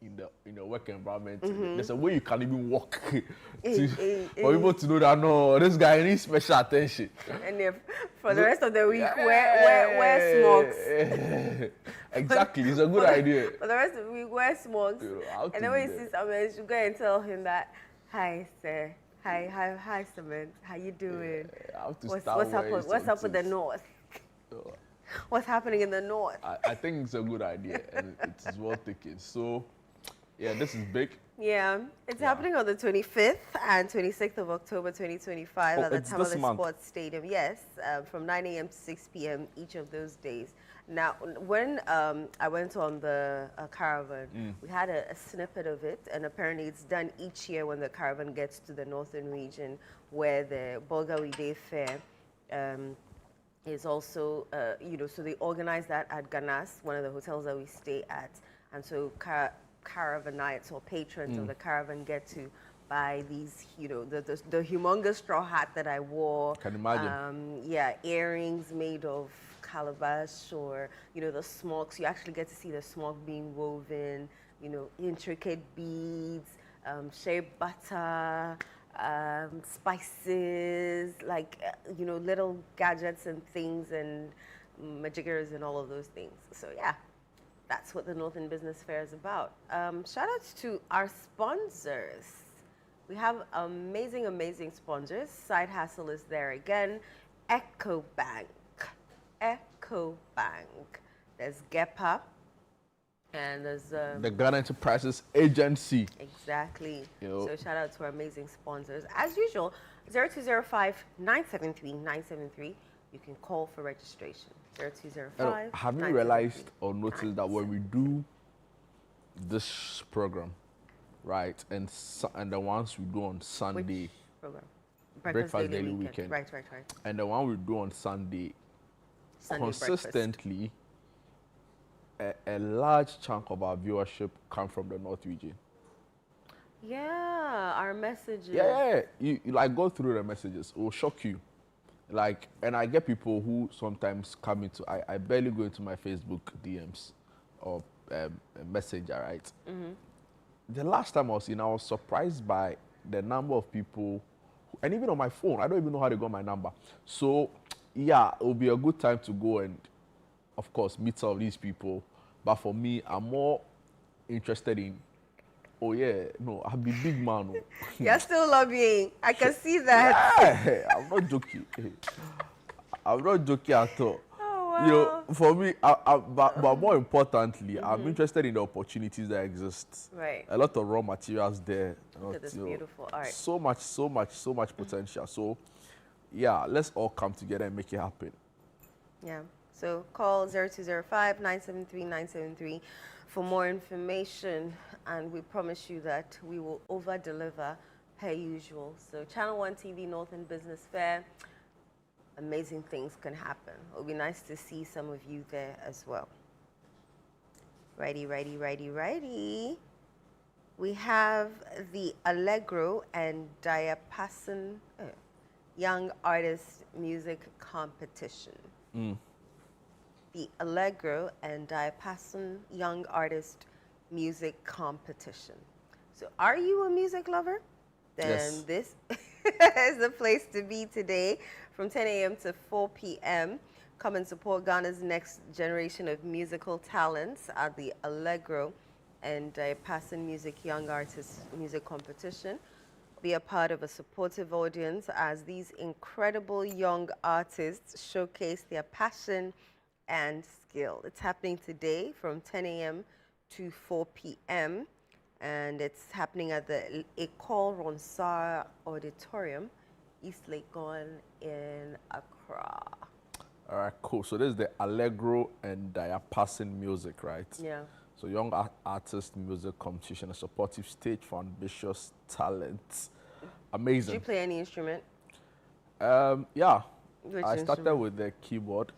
in the work environment, there's a way you can even walk for people to know that no, this guy needs special attention. And for the rest of the week, wear smokes. Exactly, it's a good idea. For the rest of the week, wear smokes. And then when you see someone, you should go and tell him that, hi, sir. Hi, Samantha. How you doing? What's up with the North? What's happening in the North? I think it's a good idea and it is well taken. So, yeah, this is big. Yeah, it's happening on the 25th and 26th of October 2025 at the Tamale Sports Stadium. Yes, from 9 a.m. to 6 p.m. each of those days. Now, when I went on the caravan, we had a snippet of it, and apparently it's done each year when the caravan gets to the northern region, where the Bolgawi Day Fair is also, so they organize that at Ganas, one of the hotels that we stay at, and so caravanites or patrons of the caravan get to buy these, the humongous straw hat that I wore. Can imagine. Yeah, earrings made of calabash, or the smocks. You actually get to see the smock being woven. Intricate beads, shea butter, spices, like little gadgets and things and majiggers and all of those things. So yeah, that's what the Northern Business Fair is about. Shout outs to our sponsors. We have amazing, amazing sponsors. Side Hustle is there again. EcoBank. There's GEPA. And there's the Ghana Enterprises Agency. Exactly. So shout out to our amazing sponsors. As usual, 0205-973-973. You can call for registration. 0205. Have you realized or noticed that when we do this program, right, and the ones we do on Sunday, which program? Breakfast Daily Weekend. Right. And the one we do on Sunday consistently, a large chunk of our viewership come from the North region. Yeah, our messages. Yeah. You like go through the messages. It will shock you. Like, and I get people who sometimes come into, I barely go into my Facebook DMs or Messenger, right? Mm-hmm. The last time I was surprised by the number of people, and even on my phone, I don't even know how they got my number. So, yeah, it will be a good time to go and, of course, meet some of these people. But for me, I'm more interested in, I'll be big man. You're still lobbying. I can see that. Yeah, I'm not joking. I'm not joking at all. Oh, wow. For me, but more importantly, I'm interested in the opportunities that exist. Right. A lot of raw materials there. Look at this beautiful art. So much potential. So, yeah, let's all come together and make it happen. Yeah. So call 0205-973-973 for more information, and we promise you that we will over-deliver per usual. So Channel 1 TV Northern Business Fair, amazing things can happen. It'll be nice to see some of you there as well. Righty. We have the Allegro and Diapason Young Artist Music Competition. The Allegro and Diapason Young Artist Music Competition. So are you a music lover? Then Yes. This is the place to be today from 10 a.m. to 4 p.m. Come and support Ghana's next generation of musical talents at the Allegro and Diapason Music Young Artist Music Competition. Be a part of a supportive audience as these incredible young artists showcase their passion and skill. It's happening today from 10 a.m. to 4 p.m. and it's happening at the Ecole Ronsard Auditorium, East Legon in Accra. All right, cool. So this is the Allegro and Diapason music, right? Yeah. So young artist music competition, a supportive stage for ambitious talents. Amazing. Did you play any instrument? Yeah. Which I started instrument? with the keyboard.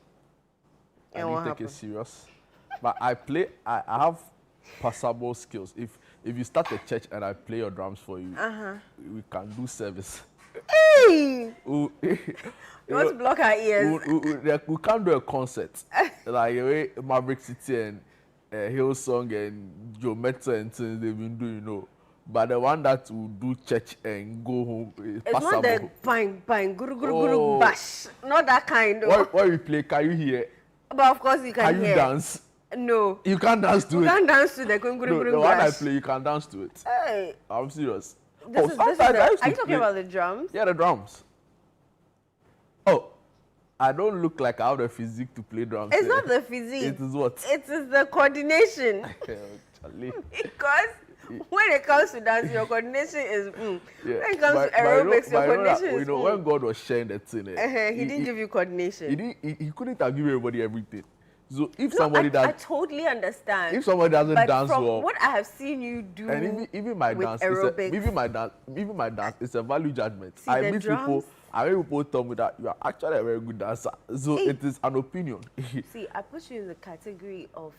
And I what didn't take it happened? serious. But I have passable skills. If you start a church and I play your drums for you, we can do service. Hey! You want to block our ears? We can't do a concert like the way Maverick City and Hillsong and Joe Meta and things they've been doing, But the one that will do church and go home is It's passable. not the bang, guru, guru, bash. Not that kind. What we play, can you hear? But of course you can Can hear. you dance? No. You can't dance to You it. can't dance to the guru, No, guru, the one I bash. play, you can dance to it. Hey. I'm serious. This is sometimes the, I used are to you talking play- about the drums? Yeah, the drums. Oh, I don't look like I have the physique to play drums. It's not the physique. It is what? It is the coordination. Charlie. Because when it comes to dance, your coordination is. Yeah. When it comes But- to but you know- aerobics, but your you know that, coordination is. when God was sharing the thing, He didn't give you coordination. he couldn't have given everybody everything. So if No, somebody I totally understand. if somebody doesn't but dance from well, what I have seen you do, and even my with dance, aerobics, even my dance, it's a value judgment. See, I the meet drums- people tell me that you are actually a very good dancer. So Hey. it is an opinion. see, I put you in the category of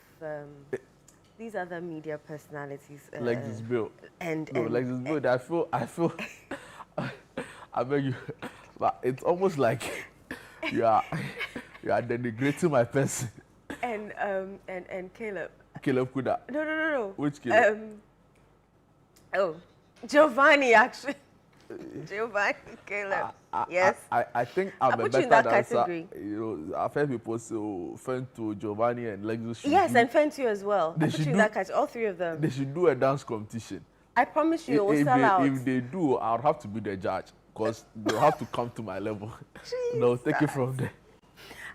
these other media personalities. Lexus Bill. And Lexus Bill. I feel. I beg you, but it's almost like you are denigrating my person. And Caleb. Caleb Kuda. No. Which Caleb? Giovanni actually. Giovanni, Caleb. Yes. I think I'm a better in that dancer. category. I've heard people say Fentu, Giovanni, and Lexus. Yes, and Fentu as well. They I put should you in that category. All three of them. They should do a dance competition. I promise you, it will sell out. If they do, I'll have to be the judge because they'll have to come to my level. They'll take it from there.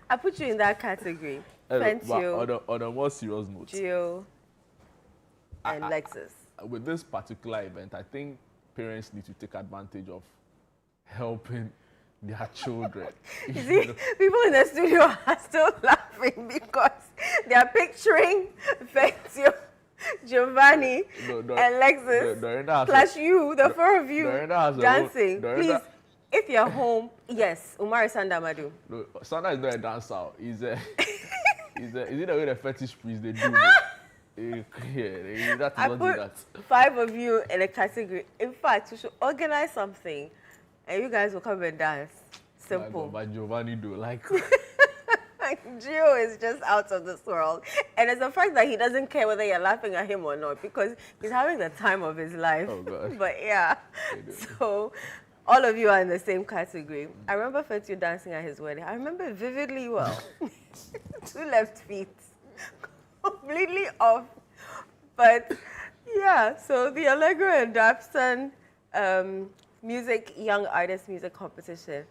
I put you in that category. Fentu, on a more serious note, Gio, and Lexus. With this particular event, I think parents need to take advantage of helping their children. You see, people in the studio are still laughing because they are picturing Fentu, Giovanni, and Lexus, plus you, the four of you, dancing. Please, if you're home, yes, Umari Sandamadu. No, Sanda is not a dancer. Is it the way the fetish priest they do? I put 5 of you in a category. In fact, we should organize something, and you guys will come and dance. Simple. But Giovanni do like. Gio is just out of this world, and it's the fact that he doesn't care whether you're laughing at him or not because he's having the time of his life. Oh God. But yeah, so all of you are in the same category. I remember Fentu dancing at his wedding. I remember it vividly well. 2 left feet. Completely off. But yeah, so the Allegro and Dapson Young Artist Music Competition.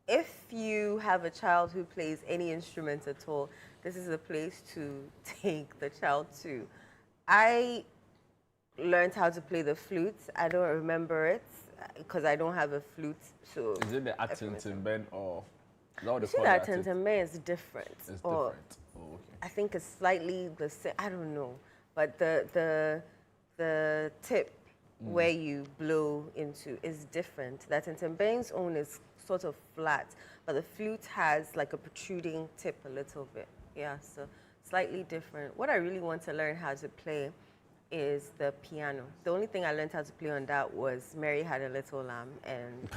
If you have a child who plays any instrument at all, this is a place to take the child to. I learned how to play the flute. I don't remember it because I don't have a flute. So is it the Atintimben or? That Atintimben is different. It's different. Oh, okay. I think it's slightly the same. I don't know, but the tip where you blow into is different. That Atintimben's own is sort of flat, but the flute has like a protruding tip a little bit. Yeah, so slightly different. What I really want to learn how to play is the piano. The only thing I learned how to play on that was Mary Had a Little Lamb, and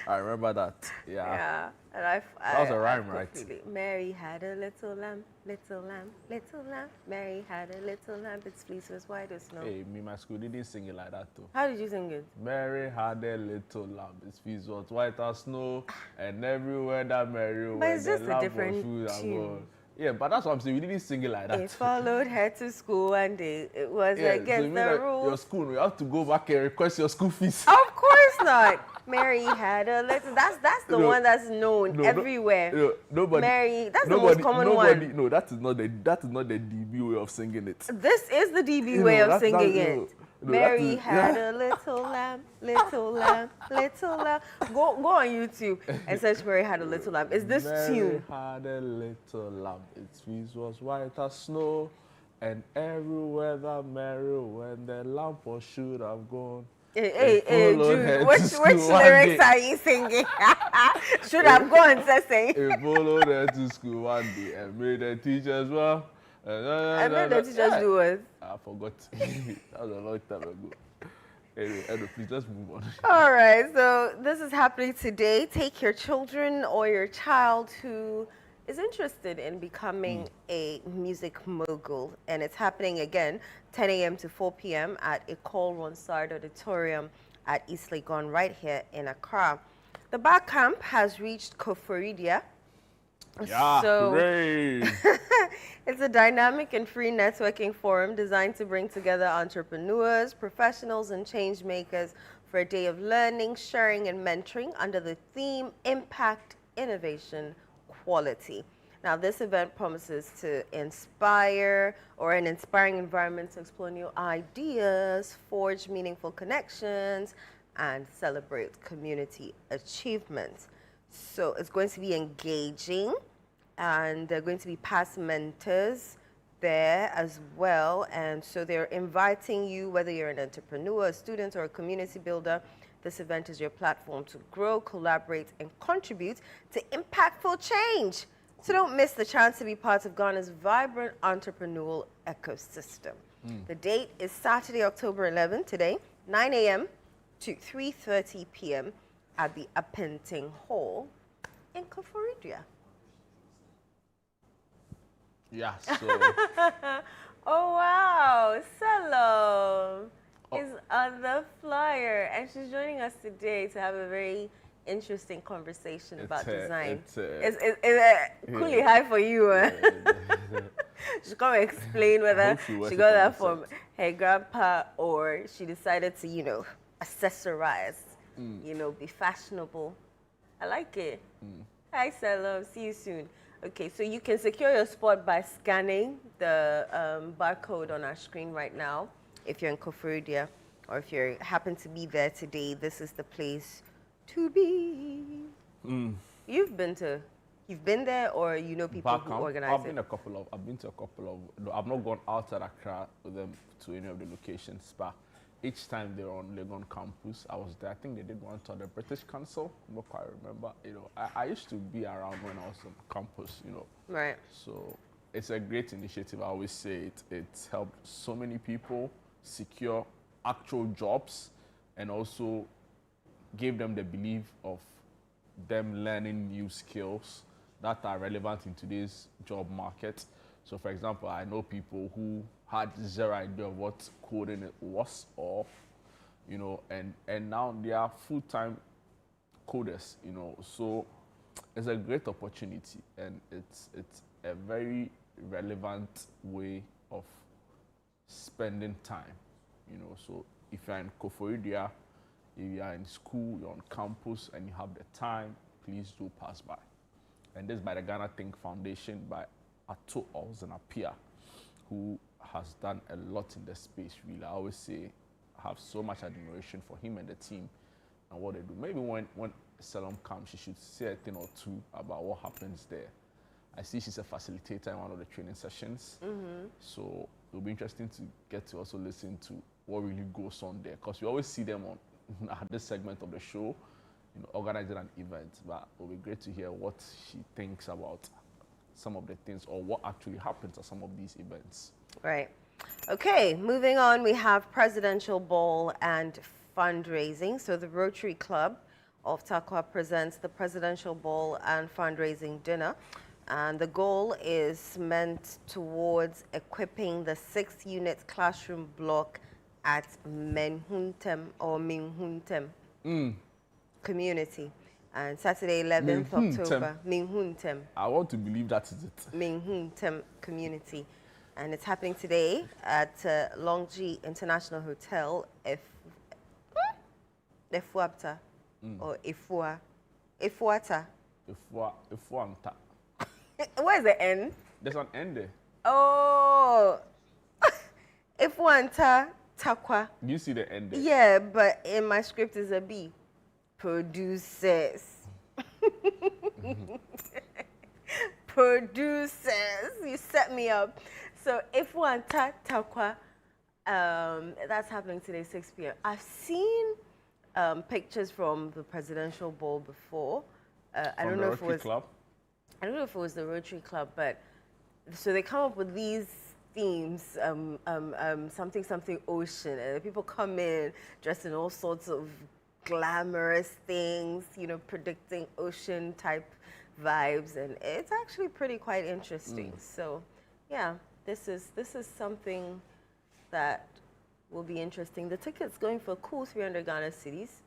I remember that. Yeah. Yeah, and that was a rhyme, right? Mary had a little lamb, little lamb, little lamb. Mary had a little lamb, its fleece was white as snow. Hey, my school didn't sing it like that too. How did you sing it? Mary had a little lamb, its fleece was white as snow, and everywhere that Mary went, it's just the a lamb different was tune. Yeah, but that's what I'm saying. We didn't sing it like that. It followed her to school one day. It was against the rules. Your school, you have to go back and request your school fees. Of course not. Mary had a little. That's the one that's known everywhere. Nobody. Mary. That's the most common one. No, that is not the DB way of singing it. This is the DB way of singing it. Mary had a little lamb, little lamb, little lamb. Go on YouTube and search Mary Had a Little Lamb. Is this tune? Mary had a little lamb, its fleece was white as snow, and everywhere that Mary went, the lamb should have gone. Hey, Jude, which lyrics are you singing? Should have gone, say. It followed her to school one day and made the teachers well. I made the teachers do it. I forgot. That was a long time ago. Anyway, please, let's move on. All right, so this is happening today. Take your children or your child who is interested in becoming a music mogul. And it's happening again, 10 a.m. to 4 p.m. at Ecole Ronsard Auditorium at East Legon, right here in Accra. The Bar Camp has reached Koforidia. Yeah, so hooray! It's a dynamic and free networking forum designed to bring together entrepreneurs, professionals, and change makers for a day of learning, sharing, and mentoring under the theme Impact, Innovation, Quality. Now, this event promises to inspire or an inspiring environment to explore new ideas, forge meaningful connections, and celebrate community achievements. So it's going to be engaging, and there are going to be past mentors there as well. And so they're inviting you, whether you're an entrepreneur, a student, or a community builder. This event is your platform to grow, collaborate, and contribute to impactful change. So don't miss the chance to be part of Ghana's vibrant entrepreneurial ecosystem. The date is Saturday, October 11th, today, 9 a.m. to 3:30 p.m. at the Apenting Hall in Koforidua. Yeah, so Oh, wow. Salome is on the flyer, and she's joining us today to have a very interesting conversation about design. It's coolly high for you. She's going to explain whether she got that from her grandpa or she decided to, accessorize, be fashionable. I like it. Hi, Salome. See you soon. Okay, so you can secure your spot by scanning the barcode on our screen right now. If you're in Koforidua or if you happen to be there today, this is the place to be. You've been there, or you know people who organize I've been to a couple of, I've not gone outside Accra with them to any of the locations, but each time they're on Legon campus, I was there. I think they did one to the British Council. I don't quite remember. I used to be around when I was on campus, Right. So it's a great initiative. I always say it's helped so many people secure actual jobs and also gave them the belief of them learning new skills that are relevant in today's job market. So, for example, I know people who had zero idea of what coding it was, or, and now they are full-time coders, So it's a great opportunity, and it's a very relevant way of spending time, So if you're in Koforidua, if you are in school, you're on campus, and you have the time, please do pass by. And this is by the Ghana Think Foundation, by Ato Ozanapia, who has done a lot in the space, really. I always say I have so much admiration for him and the team and what they do. Maybe when Salome comes, she should say a thing or two about what happens there. I see she's a facilitator in one of the training sessions. So it'll be interesting to get to also listen to what really goes on there, because we always see them on at this segment of the show, organizing an event, but it'll be great to hear what she thinks about some of the things or what actually happens at some of these events. Right. Okay, moving on, we have presidential ball and fundraising. So the Rotary Club of Tarkwa presents the presidential ball and fundraising dinner. And the goal is meant towards equipping the 6-unit classroom block at Menhuntem or Minhuntem community. And Saturday, 11th October, Minhuntem. I want to believe that is it. Minhuntem community. And it's happening today at Longji International Hotel, Efuapta, or Efuata. Efuanta. Where's the N? There's an N there. Oh, Efuanta Takwa. Do you see the N there? Yeah, but in my script is a B. Producers. Producers. You set me up. So Efuanta Takwa, that's happening today, 6 p.m. I've seen pictures from the presidential ball before. I don't know if it was Club? I don't know if it was the Rotary Club, but so they come up with these themes, something ocean, and people come in dressed in all sorts of glamorous things, predicting ocean type vibes, and it's actually quite interesting. So, yeah, this is something that will be interesting. The ticket's going for a cool 300 Ghana cedis.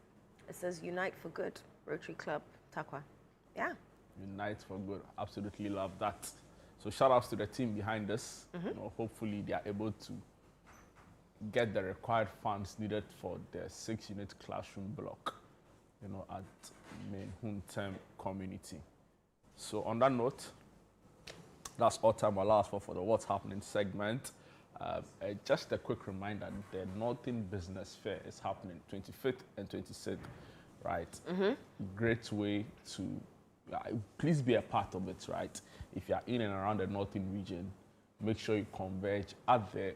It says Unite for Good, Rotary Club, Tarkwa. Yeah. Unite for Good. Absolutely love that. So shout outs to the team behind us. Hopefully they are able to get the required funds needed for the 6-unit classroom block, at Menhuntem community. So on that note, that's all time allows for the What's Happening segment. Just a quick reminder, the Northern Business Fair is happening 25th and 26th, right? Great way to, please be a part of it, right? If you are in and around the Northern region, make sure you converge at the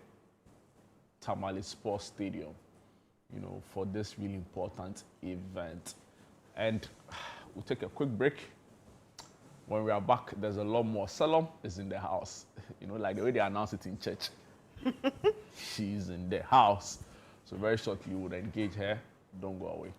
Tamale Sports Stadium, for this really important event. And we'll take a quick break. when we are back, there's a lot more. Salom is in the house. You know, like the way they announce it in church. She's in the house. So very shortly, we would engage her. Don't go away.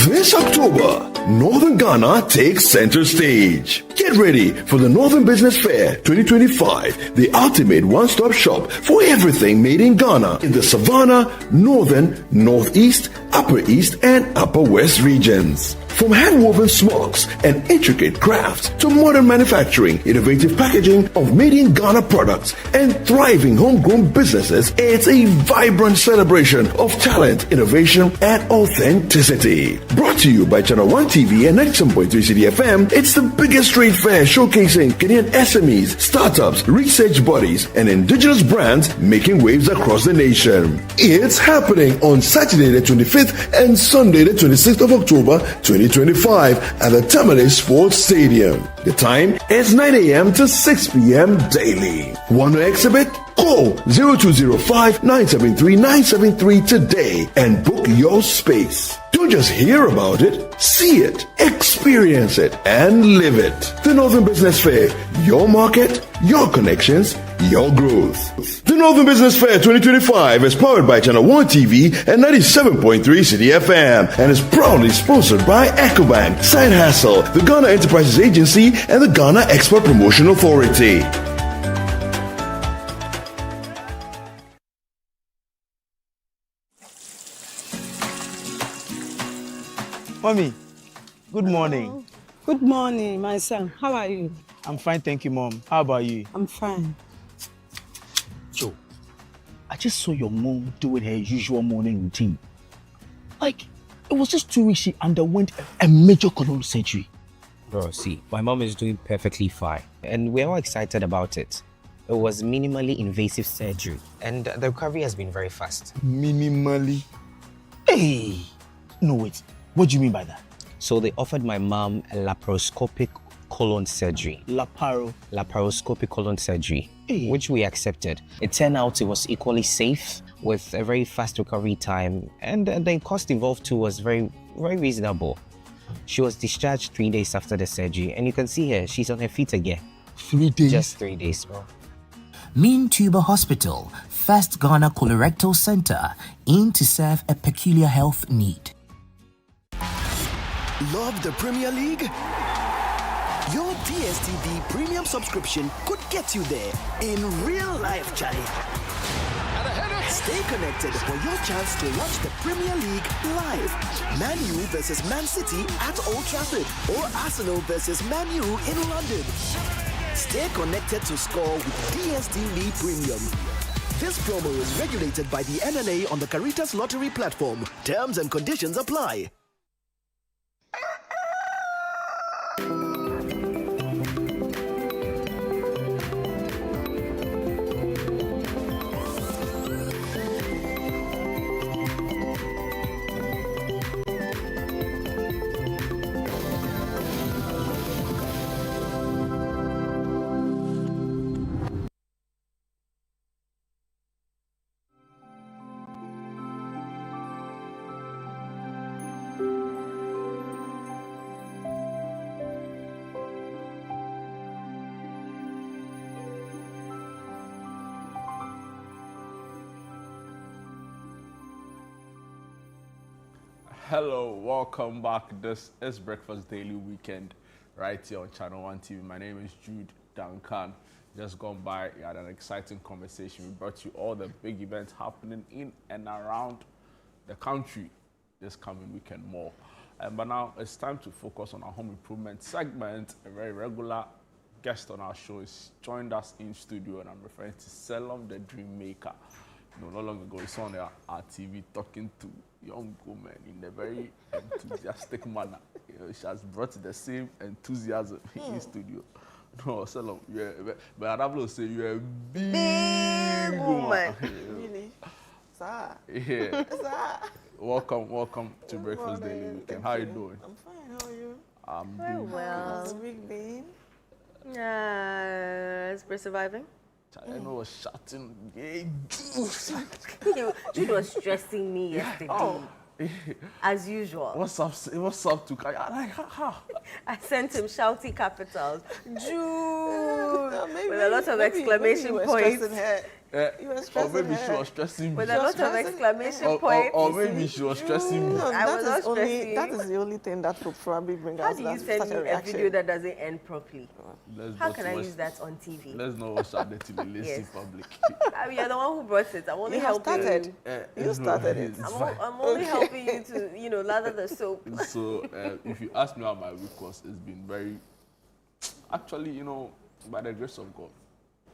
This October, Northern Ghana takes center stage. Get ready for the Northern Business Fair 2025, the ultimate one-stop shop for everything made in Ghana in the Savannah, Northern, Northeast, Upper East, and Upper West regions. From hand-woven smocks and intricate crafts to modern manufacturing, innovative packaging of made-in-Ghana products, and thriving homegrown businesses, it's a vibrant celebration of talent, innovation, and authenticity. Brought to you by Channel 1 TV and 97.3 CDFM, it's the biggest trade fair showcasing Kenyan SMEs, startups, research bodies, and indigenous brands making waves across the nation. It's happening on Saturday the 25th and Sunday the 26th of October 2025 at the Tamale Sports Stadium. The time is 9 a.m. to 6 p.m. daily. Want to exhibit? Call 0205-973-973 today and book your space. Don't just hear about it, see it, experience it, and live it. The Northern Business Fair, your market, your connections, your growth. The Northern Business Fair 2025 is powered by Channel 1 TV and 97.3 CDFM and is proudly sponsored by EcoBank, Side Hustle, the Ghana Enterprises Agency, and the Ghana Export Promotion Authority. Mommy, good morning. Good morning, my son. How are you? I'm fine, thank you, Mom. How about you? I'm fine. Joe, I just saw your mom doing her usual morning routine. Like, it was just 2 weeks she underwent a major colon surgery. Bro, see, my mom is doing perfectly fine, and we're all excited about it. It was minimally invasive surgery, and the recovery has been very fast. Minimally? Hey! No, wait. What do you mean by that? So they offered my mom a laparoscopic colon surgery. Laparoscopic colon surgery, which we accepted. It turned out it was equally safe with a very fast recovery time, and the cost involved too was very, very reasonable. She was discharged 3 days after the surgery, and you can see her, she's on her feet again. 3 days? Just 3 days, bro. Mean Tuber Hospital, first Ghana colorectal center, aimed to serve a peculiar health need. Love the Premier League? Your DSTV premium subscription could get you there in real life, Charlie. Stay connected for your chance to watch the Premier League live. Man U versus Man City at Old Trafford or Arsenal versus Man U in London. Stay connected to score with DSTV Premium. This promo is regulated by the NNA on the Caritas Lottery platform. Terms and conditions apply. Hello, welcome back. This is Breakfast Daily Weekend right here on Channel 1 TV. My name is Jude Duncan. Just gone by, we had an exciting conversation. We brought you all the big events happening in and around the country this coming weekend more. But now it's time to focus on our home improvement segment, a very regular guest on our show has joined us in studio, and I'm referring to Selom the Dream Maker. You know, not long ago, he saw on our TV talking to young women in a very enthusiastic manner. You know, she has brought the same enthusiasm in studio. No, Selom, but I will say you're a big woman. Really? Sir? Yeah. Sir? Welcome to Breakfast Daily Weekend. How are you doing? I'm fine. How are you? I'm Very doing well. How's the week been? Is Bri surviving? I know I was shouting. Jude was stressing me yesterday. Oh. As usual. What's up to Kaya? Like, I sent him shouty capitals. Jude! Maybe, with a lot of exclamation points. You were or stressing maybe her. she was stressing me. With a lot of exclamation points. Or maybe she was stressing me. I was not stressing. That is the only thing that would probably bring How us do you such send a me a reaction. video that doesn't end properly? Let's How not can I watch- use that on TV? Let's not watch that dirty list in Yes. public. I mean, you're the one who brought it. I'm only You have helping started. You started it. It's fine. I'm only helping you to, lather the soap. So, if you ask me how my week was, it's been very, actually, by the grace of God,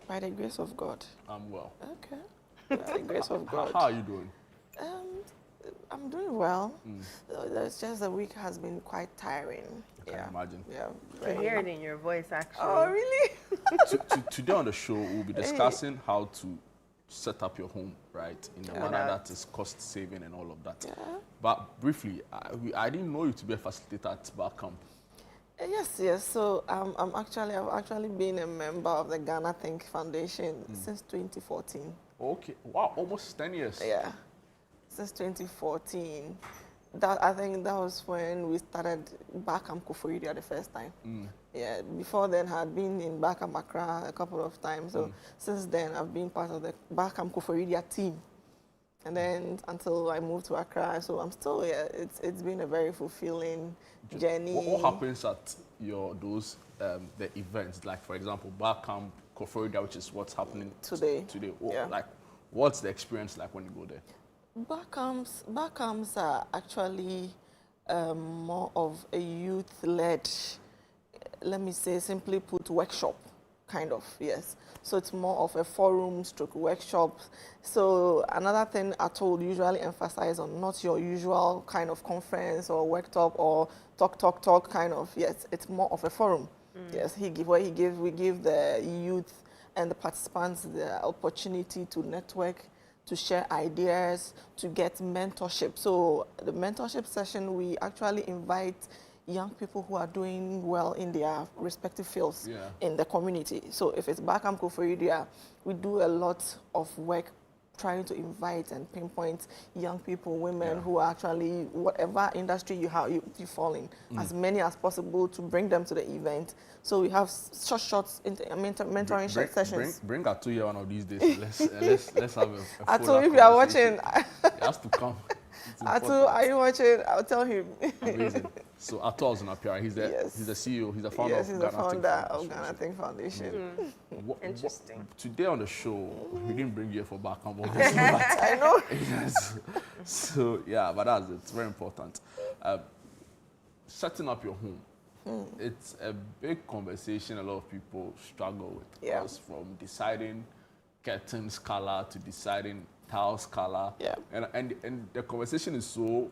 By the grace of God. I'm well. Okay. By the grace of God. How are you doing? I'm doing well. It's just the week has been quite tiring. I can imagine. Yeah. I can hear it in your voice, actually. Oh, really? Today on the show, we'll be discussing how to set up your home, right, in a Yeah. manner that is cost saving and all of that. Yeah. But briefly, I didn't know you to be a facilitator at Bar Camp. Yes. So I've actually been a member of the Ghana Think Foundation since 2014. Okay, wow, almost 10 years. Yeah, since 2014. I think that was when we started Barcamp Koforidua the first time. Yeah, before then I had been in Barcamp Accra a couple of times. So since then I've been part of the Barcamp Koforidua team. And then until I moved to Accra, so I'm still here. It's been a very fulfilling journey. What happens at the events, like for example, Barcamp Koforidua, which is what's happening today? Like, what's the experience like when you go there? Barcamps are actually more of a youth-led, let me say, simply put, workshop, kind of, yes. So it's more of a forum stroke workshop. So another thing I would usually emphasize on, not your usual kind of conference or workshop or talk kind of, yes, it's more of a forum. Yes, we give the youth and the participants the opportunity to network, to share ideas, to get mentorship. So the mentorship session, we actually invite young people who are doing well in their respective fields in the community. So if it's Barcamp Koforidua, we do a lot of work trying to invite and pinpoint young people, women who are actually, whatever industry you fall in, as many as possible to bring them to the event. So we have short mentoring sessions. Bring Atu here one of these days. Let's have a Atu, if you are conversation. watching, He has to come. Atu, are you watching? I'll tell him. Amazing. So Atu is an appearance. He's the CEO. He's the founder Yes, he's the Ghana Think founder Foundation. of Ghana Think Foundation. Interesting. Today on the show, we didn't bring you here for Barcamp, obviously. I know. Yes. So yeah, but it's very important. Setting up your home. It's a big conversation a lot of people struggle with. Yeah. Because from deciding curtains color to deciding tiles color. Yeah. And the conversation is so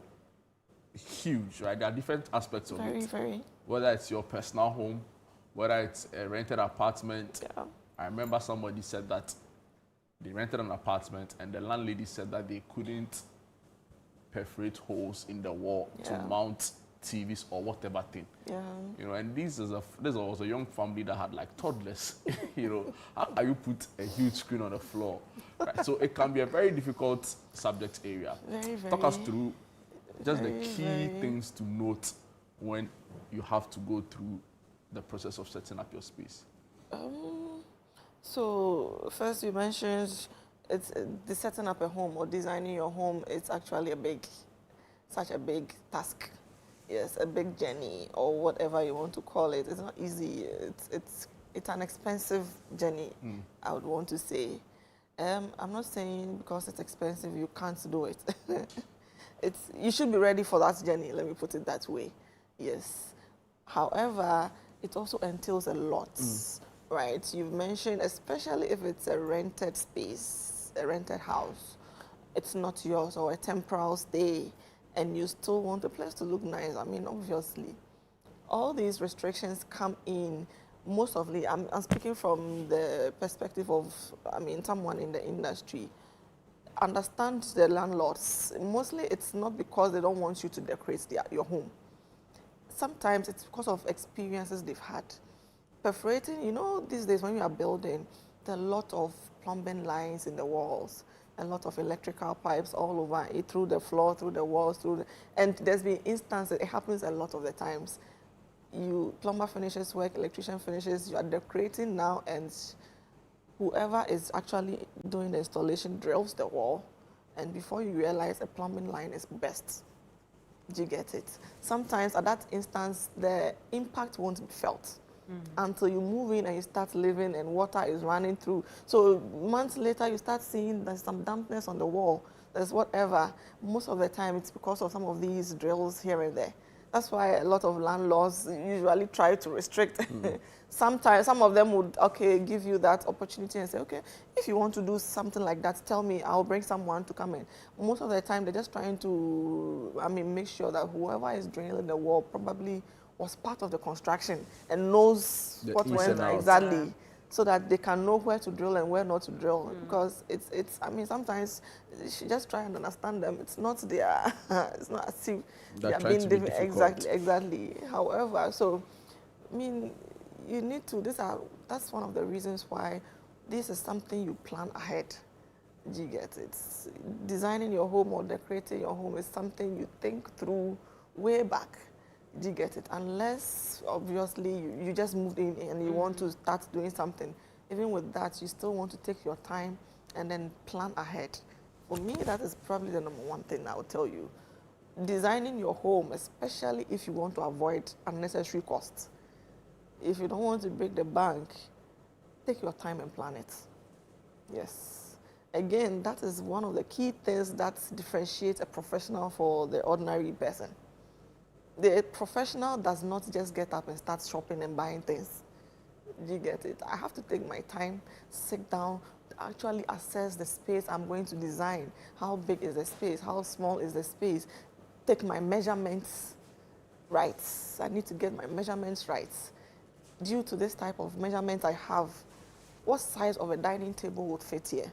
huge, right? There are different aspects of it. Very. Whether it's your personal home, whether it's a rented apartment. Yeah. I remember somebody said that they rented an apartment and the landlady said that they couldn't perforate holes in the wall to mount TVs or whatever thing. Yeah. And this was a young family that had like toddlers. How can you put a huge screen on the floor? Right? So it can be a very difficult subject area. Very. Talk us through just the key things to note when you have to go through the process of setting up your space. So first you mentioned it's the setting up a home or designing your home. It's actually such a big task. Yes, a big journey or whatever you want to call it. It's not easy. It's an expensive journey, I would want to say. I'm not saying because it's expensive you can't do it. You should be ready for that journey, let me put it that way. Yes. However, it also entails a lot right? You've mentioned, especially if it's a rented space, a rented house, it's not yours, or a temporal stay, and you still want the place to look nice. I mean, obviously, all these restrictions come in. Most of the, I'm speaking from the perspective of, I mean, someone in the industry. Understand the landlords. Mostly, it's not because they don't want you to decorate your home. Sometimes it's because of experiences they've had. Perforating, you know, these days when you are building, there are a lot of plumbing lines in the walls, a lot of electrical pipes all over it, through the floor, through the walls, and there's been instances, it happens a lot of the times. Plumber finishes work, electrician finishes, you are decorating now, and whoever is actually doing the installation drills the wall, and before you realize a plumbing line is burst. Do you get it? Sometimes at that instance, the impact won't be felt until you move in and you start living and water is running through. So months later, you start seeing there's some dampness on the wall, there's whatever. Most of the time, it's because of some of these drills here and there. That's why a lot of landlords usually try to restrict. Sometimes, some of them would, give you that opportunity and say, okay, if you want to do something like that, tell me, I'll bring someone to come in. Most of the time, they're just trying to, make sure that whoever is drilling the wall probably was part of the construction and knows what went exactly, so that they can know where to drill and where not to drill. Because sometimes you just try and understand them. It's not their, it's not as if they are being difficult. Exactly. However, so, you need to, that's one of the reasons why this is something you plan ahead. Do you get it? Designing your home or decorating your home is something you think through way back. Do you get it? Unless, obviously, you just moved in and you want to start doing something. Even with that, you still want to take your time and then plan ahead. For me, that is probably the number one thing I would tell you. Designing your home, especially if you want to avoid unnecessary costs. If you don't want to break the bank, take your time and plan it. Yes. Again, that is one of the key things that differentiates a professional for the ordinary person. The professional does not just get up and start shopping and buying things. Do you get it? I have to take my time, sit down, actually assess the space I'm going to design. How big is the space? How small is the space? Take my measurements right. I need to get my measurements right. Due to this type of measurement I have, what size of a dining table would fit here?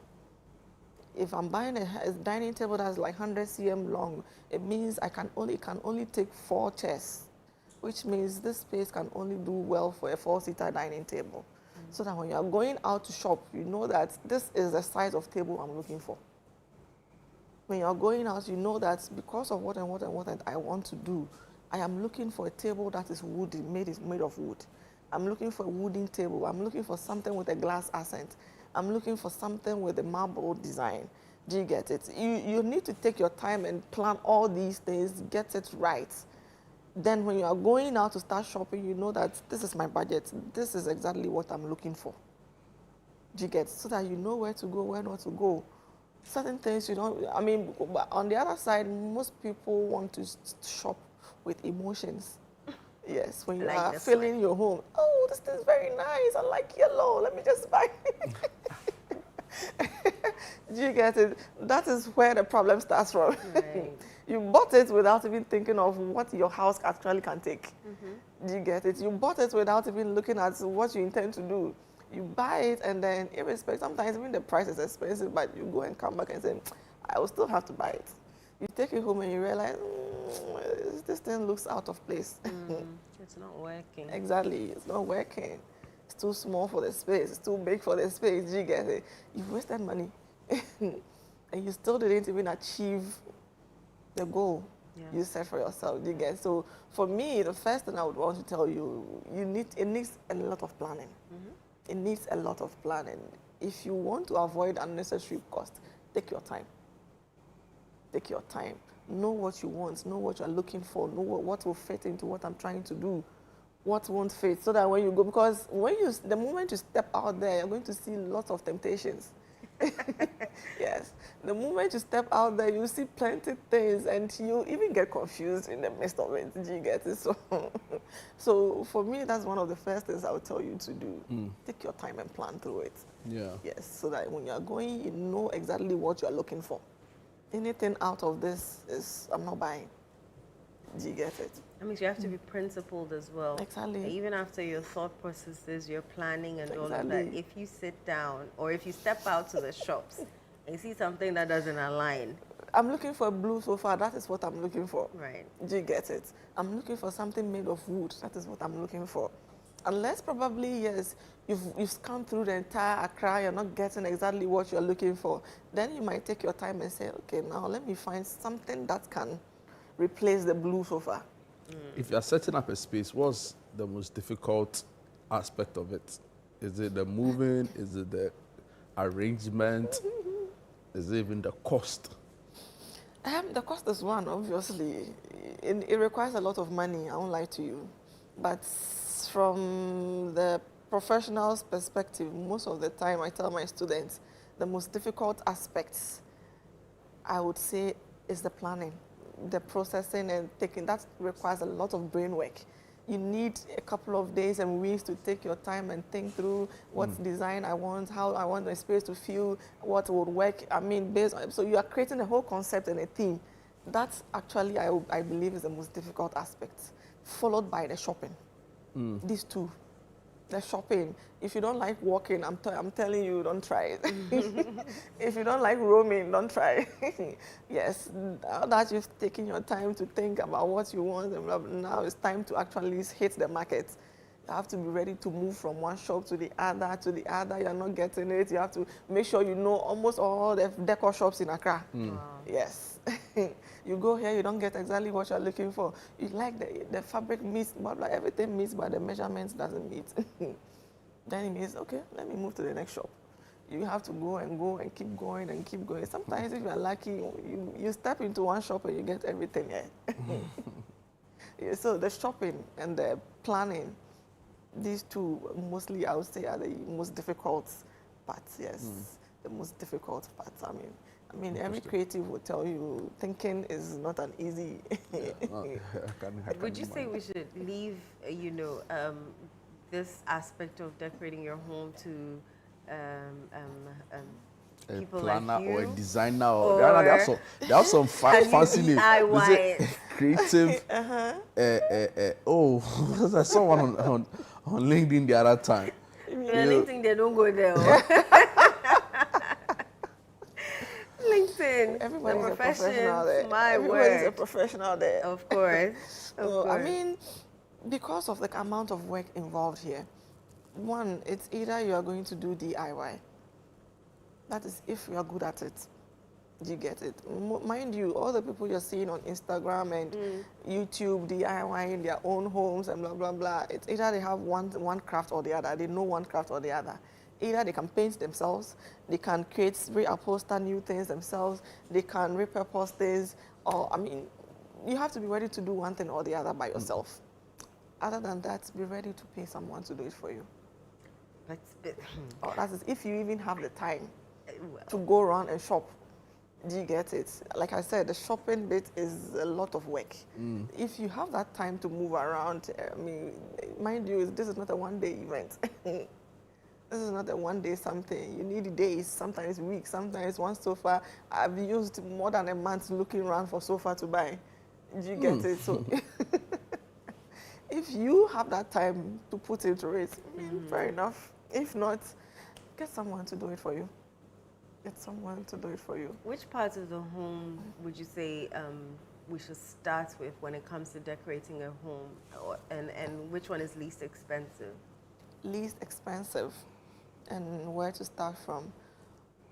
If I'm buying a dining table that's like 100 cm long, it means it can only take 4 chairs, which means this space can only do well for a 4-seater dining table. So that when you're going out to shop, you know that this is the size of table I'm looking for. When you're going out, you know that because of what I want to do, I am looking for a table that is made of wood. I'm looking for a wooden table. I'm looking for something with a glass accent. I'm looking for something with a marble design. Do you get it? You need to take your time and plan all these things, get it right. Then when you are going out to start shopping, you know that this is my budget. This is exactly what I'm looking for. Do you get it? So that you know where to go, where not to go. Certain things you don't, on the other side, most people want to shop with emotions. Yes, when you are filling your home. Oh, this thing's very nice. I like yellow. Let me just buy it. Do you get it? That is where the problem starts from. Right. You bought it without even thinking of what your house actually can take. Do you get it? You bought it without even looking at what you intend to do. You buy it and then, sometimes even the price is expensive, but you go and come back and say, I will still have to buy it. You take it home and you realize, this thing looks out of place. It's not working. Exactly, it's not working. It's too small for the space. It's too big for the space. You get it? You've wasted money. And you still didn't even achieve the goal you set for yourself. You get? So for me, the first thing I would want to tell you, it needs a lot of planning. It needs a lot of planning. If you want to avoid unnecessary cost, take your time. Take your time. Know what you want. Know what you're looking for. Know what will fit into what I'm trying to do. What won't fit. So that when you go, because the moment you step out there, you're going to see lots of temptations. Yes. The moment you step out there, you see plenty things, and you even get confused in the midst of it. Do you get it? So, so for me, that's one of the first things I would tell you to do. Take your time and plan through it. Yeah. Yes, so that when you are going, you know exactly what you are looking for. Anything out of this is, I'm not buying. Do you get it? I mean, you have to be principled as well. Exactly. Even after your thought processes, your planning and all of that, Exactly. if you sit down or if you step out to the shops and see something that doesn't align. I'm looking for a blue sofa. That is what I'm looking for. Right. Do you get it? I'm looking for something made of wood. That is what I'm looking for. Unless probably, yes, you've scanned through the entire Accra, you're not getting exactly what you're looking for, then you might take your time and say, okay, now let me find something that can replace the blue sofa. If you're setting up a space, what's the most difficult aspect of it? Is it the moving? Is it the arrangement? Is it even the cost? The cost is one, obviously. It requires a lot of money, I won't lie to you. But from the professional's perspective, most of the time I tell my students, the most difficult aspects, I would say, is the planning. The processing and taking, that requires a lot of brain work. You need a couple of days and weeks to take your time and think through what design I want, how I want the space to feel, what would work. I mean, based on, so you are creating a whole concept and a theme. That's actually, I believe, is the most difficult aspect, followed by the shopping. These two. The shopping. If you don't like walking, I'm telling you, don't try it. If you don't like roaming, don't try it. Yes, now that you've taken your time to think about what you want, and blah, blah, now it's time to actually hit the market. You have to be ready to move from one shop to the other, You're not getting it. You have to make sure you know almost all the decor shops in Accra. Yes. You go here, you don't get exactly what you're looking for. You like the fabric meets, but like everything meets, but the measurements doesn't meet. Then it means, okay, let me move to the next shop. You have to go and keep going and keep going. Sometimes if you're lucky, you step into one shop and you get everything there. Yeah, so the shopping and the planning, these two mostly I would say are the most difficult parts, yes. The most difficult parts, I mean, every creative will tell you thinking is not an easy. Would you say we should leave, this aspect of decorating your home to A people planner like you? or a designer or there are some fancy names. Creative. I saw one on LinkedIn the other time. LinkedIn, they don't go there. LinkedIn. Everybody's a professional there. Everybody's a professional there. Of course. I mean, because of the amount of work involved here, one, it's either you are going to do DIY. That is if you are good at it. Do you get it? Mind you, all the people you're seeing on Instagram and YouTube DIY in their own homes and blah, blah, blah, it's either they have one craft or the other. They know one craft or the other. Either they can paint themselves, they can reupholster new things themselves, they can repurpose things, or, I mean, you have to be ready to do one thing or the other by yourself. Other than that, be ready to pay someone to do it for you. That is if you even have the time to go around and shop. Do you get it? Like I said, the shopping bit is a lot of work. If you have that time to move around, I mean, mind you, this is not a one-day event. This is not a one-day something. You need days, sometimes weeks, sometimes one sofa. I've used more than a month looking around for sofa to buy. Do you get it? So if you have that time to put into it, I mean, fair enough. If not, get someone to do it for you. Get someone to do it for you. Which parts of the home would you say we should start with when it comes to decorating a home, and which one is least expensive? Least expensive, and where to start from?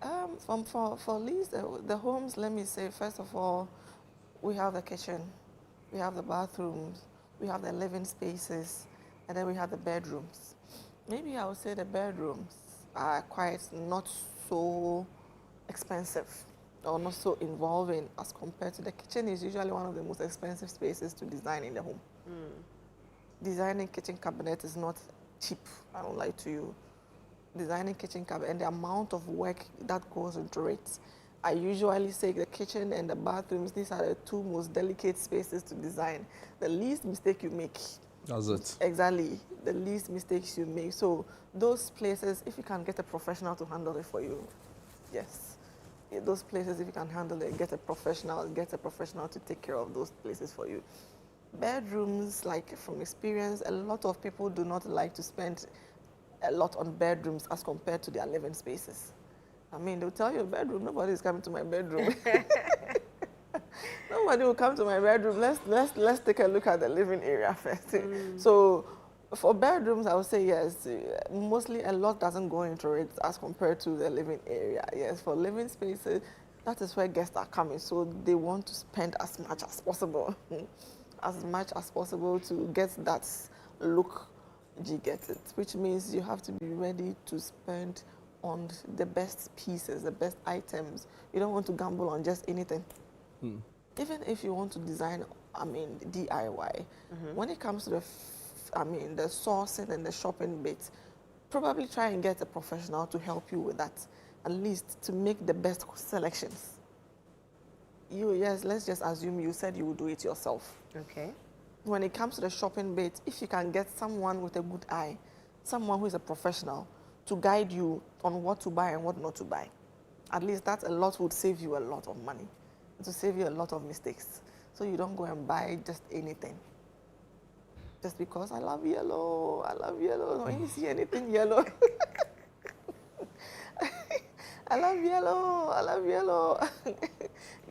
For least the homes, let me say, first of all, we have the kitchen, we have the bathrooms, we have the living spaces, and then we have the bedrooms. Maybe I would say the bedrooms are quite not so expensive or not so involving as compared to the kitchen. Is usually one of the most expensive spaces to design in the home. Designing kitchen cabinet is not cheap, I don't lie to you. designing kitchen cabinet and the amount of work that goes into it. I usually say the kitchen and the bathrooms, these are the two most delicate spaces to design. The least mistake you make. That's it. Exactly. The least mistakes you make. So those places, if you can get a professional to handle it for you, yes. Those places, if you can handle it, get a professional to take care of those places for you. Bedrooms, like from experience, a lot of people do not like to spend a lot on bedrooms as compared to their living spaces. I mean, they'll tell you, bedroom, nobody's coming to my bedroom. Nobody will come to my bedroom. Let's take a look at the living area first. So for bedrooms, I would say yes. Mostly a lot doesn't go into it as compared to the living area. Yes, for living spaces, that is where guests are coming. So they want to spend as much as possible. As much as possible to get that look, you get it. Which means you have to be ready to spend on the best pieces, the best items. You don't want to gamble on just anything. Even if you want to design, I mean, DIY, when it comes to the sourcing and the shopping bit, probably try and get a professional to help you with that, at least to make the best selections. Yes, let's just assume you said you would do it yourself. Okay. When it comes to the shopping bit, if you can get someone with a good eye, someone who is a professional, to guide you on what to buy and what not to buy, at least that a lot would save you a lot of money, to save you a lot of mistakes. So you don't go and buy just anything. Just because I love yellow. When you see anything yellow, I love yellow.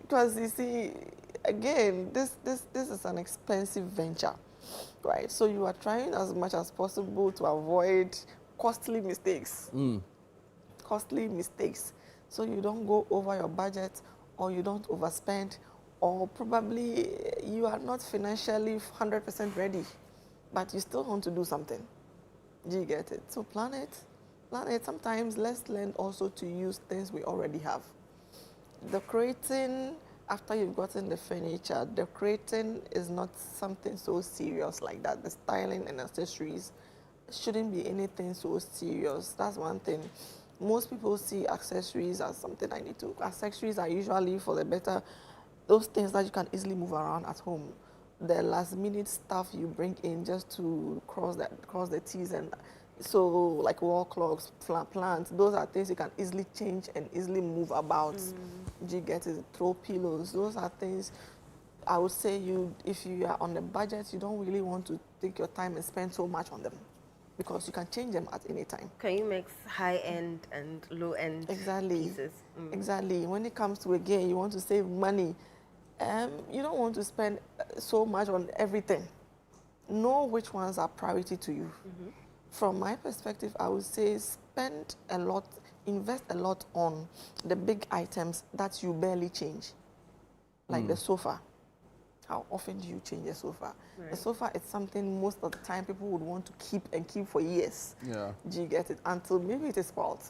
Because you see, again, this is an expensive venture, right? So you are trying as much as possible to avoid costly mistakes. Costly mistakes. So you don't go over your budget, or you don't overspend, or probably you are not financially 100% ready, but you still want to do something. Do you get it? So plan it. Sometimes let's learn also to use things we already have. Decorating, after you've gotten the furniture, decorating is not something so serious like that. The styling and accessories shouldn't be anything so serious. That's one thing. Most people see accessories as something I need to. Accessories are usually for the better, those things that you can easily move around at home. The last minute stuff you bring in just to cross the T's, and so like wall clocks, plants, those are things you can easily change and easily move about. Do you get it? Throw pillows. Those are things I would say if you are on the budget, you don't really want to take your time and spend so much on them, because you can change them at any time. Can you mix high-end and low-end pieces? Exactly. When it comes to, again, you want to save money, you don't want to spend so much on everything. Know which ones are priority to you. From my perspective, I would say spend a lot, invest a lot on the big items that you barely change, like the sofa. How often do you change a sofa? Right. The sofa is something most of the time people would want to keep for years. Yeah. Do you get it? Until maybe it is spoiled.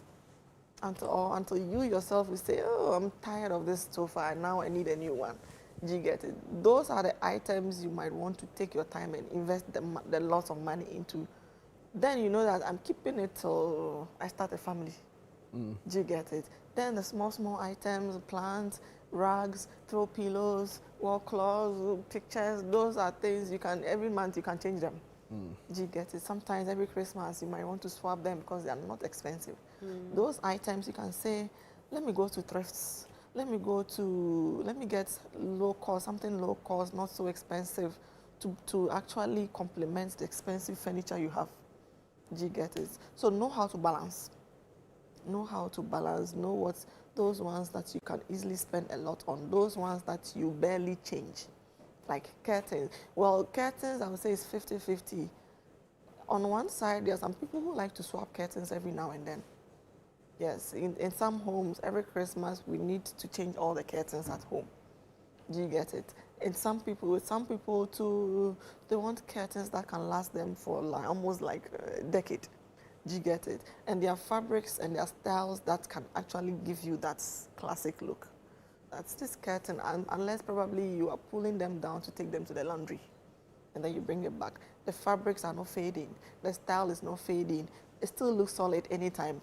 Until you yourself will say, oh, I'm tired of this sofa and now I need a new one. Do you get it? Those are the items you might want to take your time and invest the lots of money into. Then you know that I'm keeping it till I start a family. Do you get it? Then the small items, plants, rugs, throw pillows, wall cloths, pictures, those are things you can, every month you can change them. Do you get it? Sometimes every Christmas you might want to swap them because they are not expensive. Those items you can say, let me go to thrifts. Let me get low cost, something low cost, not so expensive, to actually complement the expensive furniture you have. Do you get it? So know how to balance. Know what's those ones that you can easily spend a lot on, those ones that you barely change, like curtains. Well, curtains, I would say, is 50-50. On one side, there are some people who like to swap curtains every now and then. Yes, in some homes, every Christmas, we need to change all the curtains at home. Do you get it? And some people too, they want curtains that can last them for almost like a decade. Do you get it? And there are fabrics and there are styles that can actually give you that classic look. That's this curtain, unless probably you are pulling them down to take them to the laundry, and then you bring it back. The fabrics are not fading. The style is not fading. it still looks solid anytime.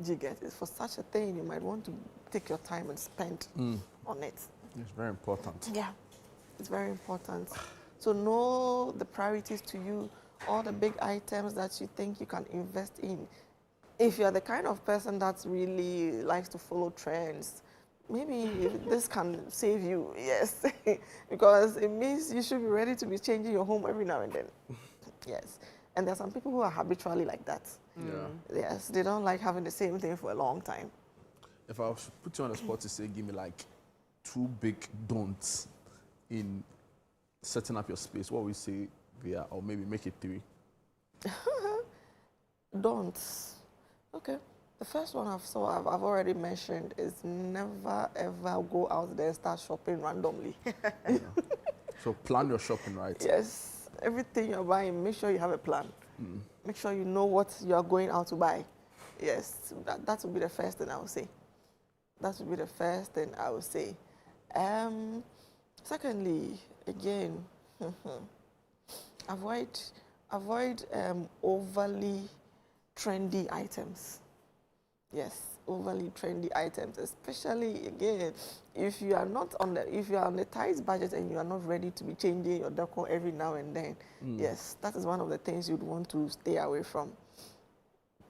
Do you get it? For such a thing, you might want to take your time and spend on it. It's very important. Yeah, it's very important. So know the priorities to you, all the big items that you think you can invest in. If you're the kind of person that really likes to follow trends, maybe this can save you, yes, because it means you should be ready to be changing your home every now and then. Yes, and there are some people who are habitually like that. Yeah. Yes, they don't like having the same thing for a long time. If I was to put you on the spot to say, give me like 2 big don'ts in setting up your space, what would you say they are, or maybe make it 3? Don'ts. Okay. The first one I've already mentioned is never ever go out there and start shopping randomly. So plan your shopping, right? Yes. Everything you're buying, make sure you have a plan. Make sure you know what you are going out to buy. Yes, that would be the first thing I would say. That would be the first thing I would say. Secondly, again, avoid overly trendy items. Yes, overly trendy items, especially again if you are on a tight budget and you are not ready to be changing your decor every now and then. Yes, that is one of the things you'd want to stay away from.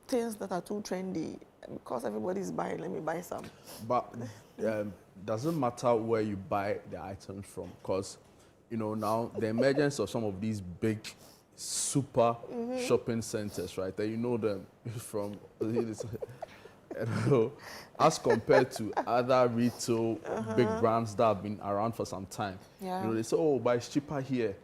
Things that are too trendy, because everybody is buying, let me buy some. But doesn't matter where you buy the items from, because now the emergence of some of these big super shopping centers, right? That them from as compared to other retail big brands that have been around for some time. Yeah. They say, oh, but it's cheaper here.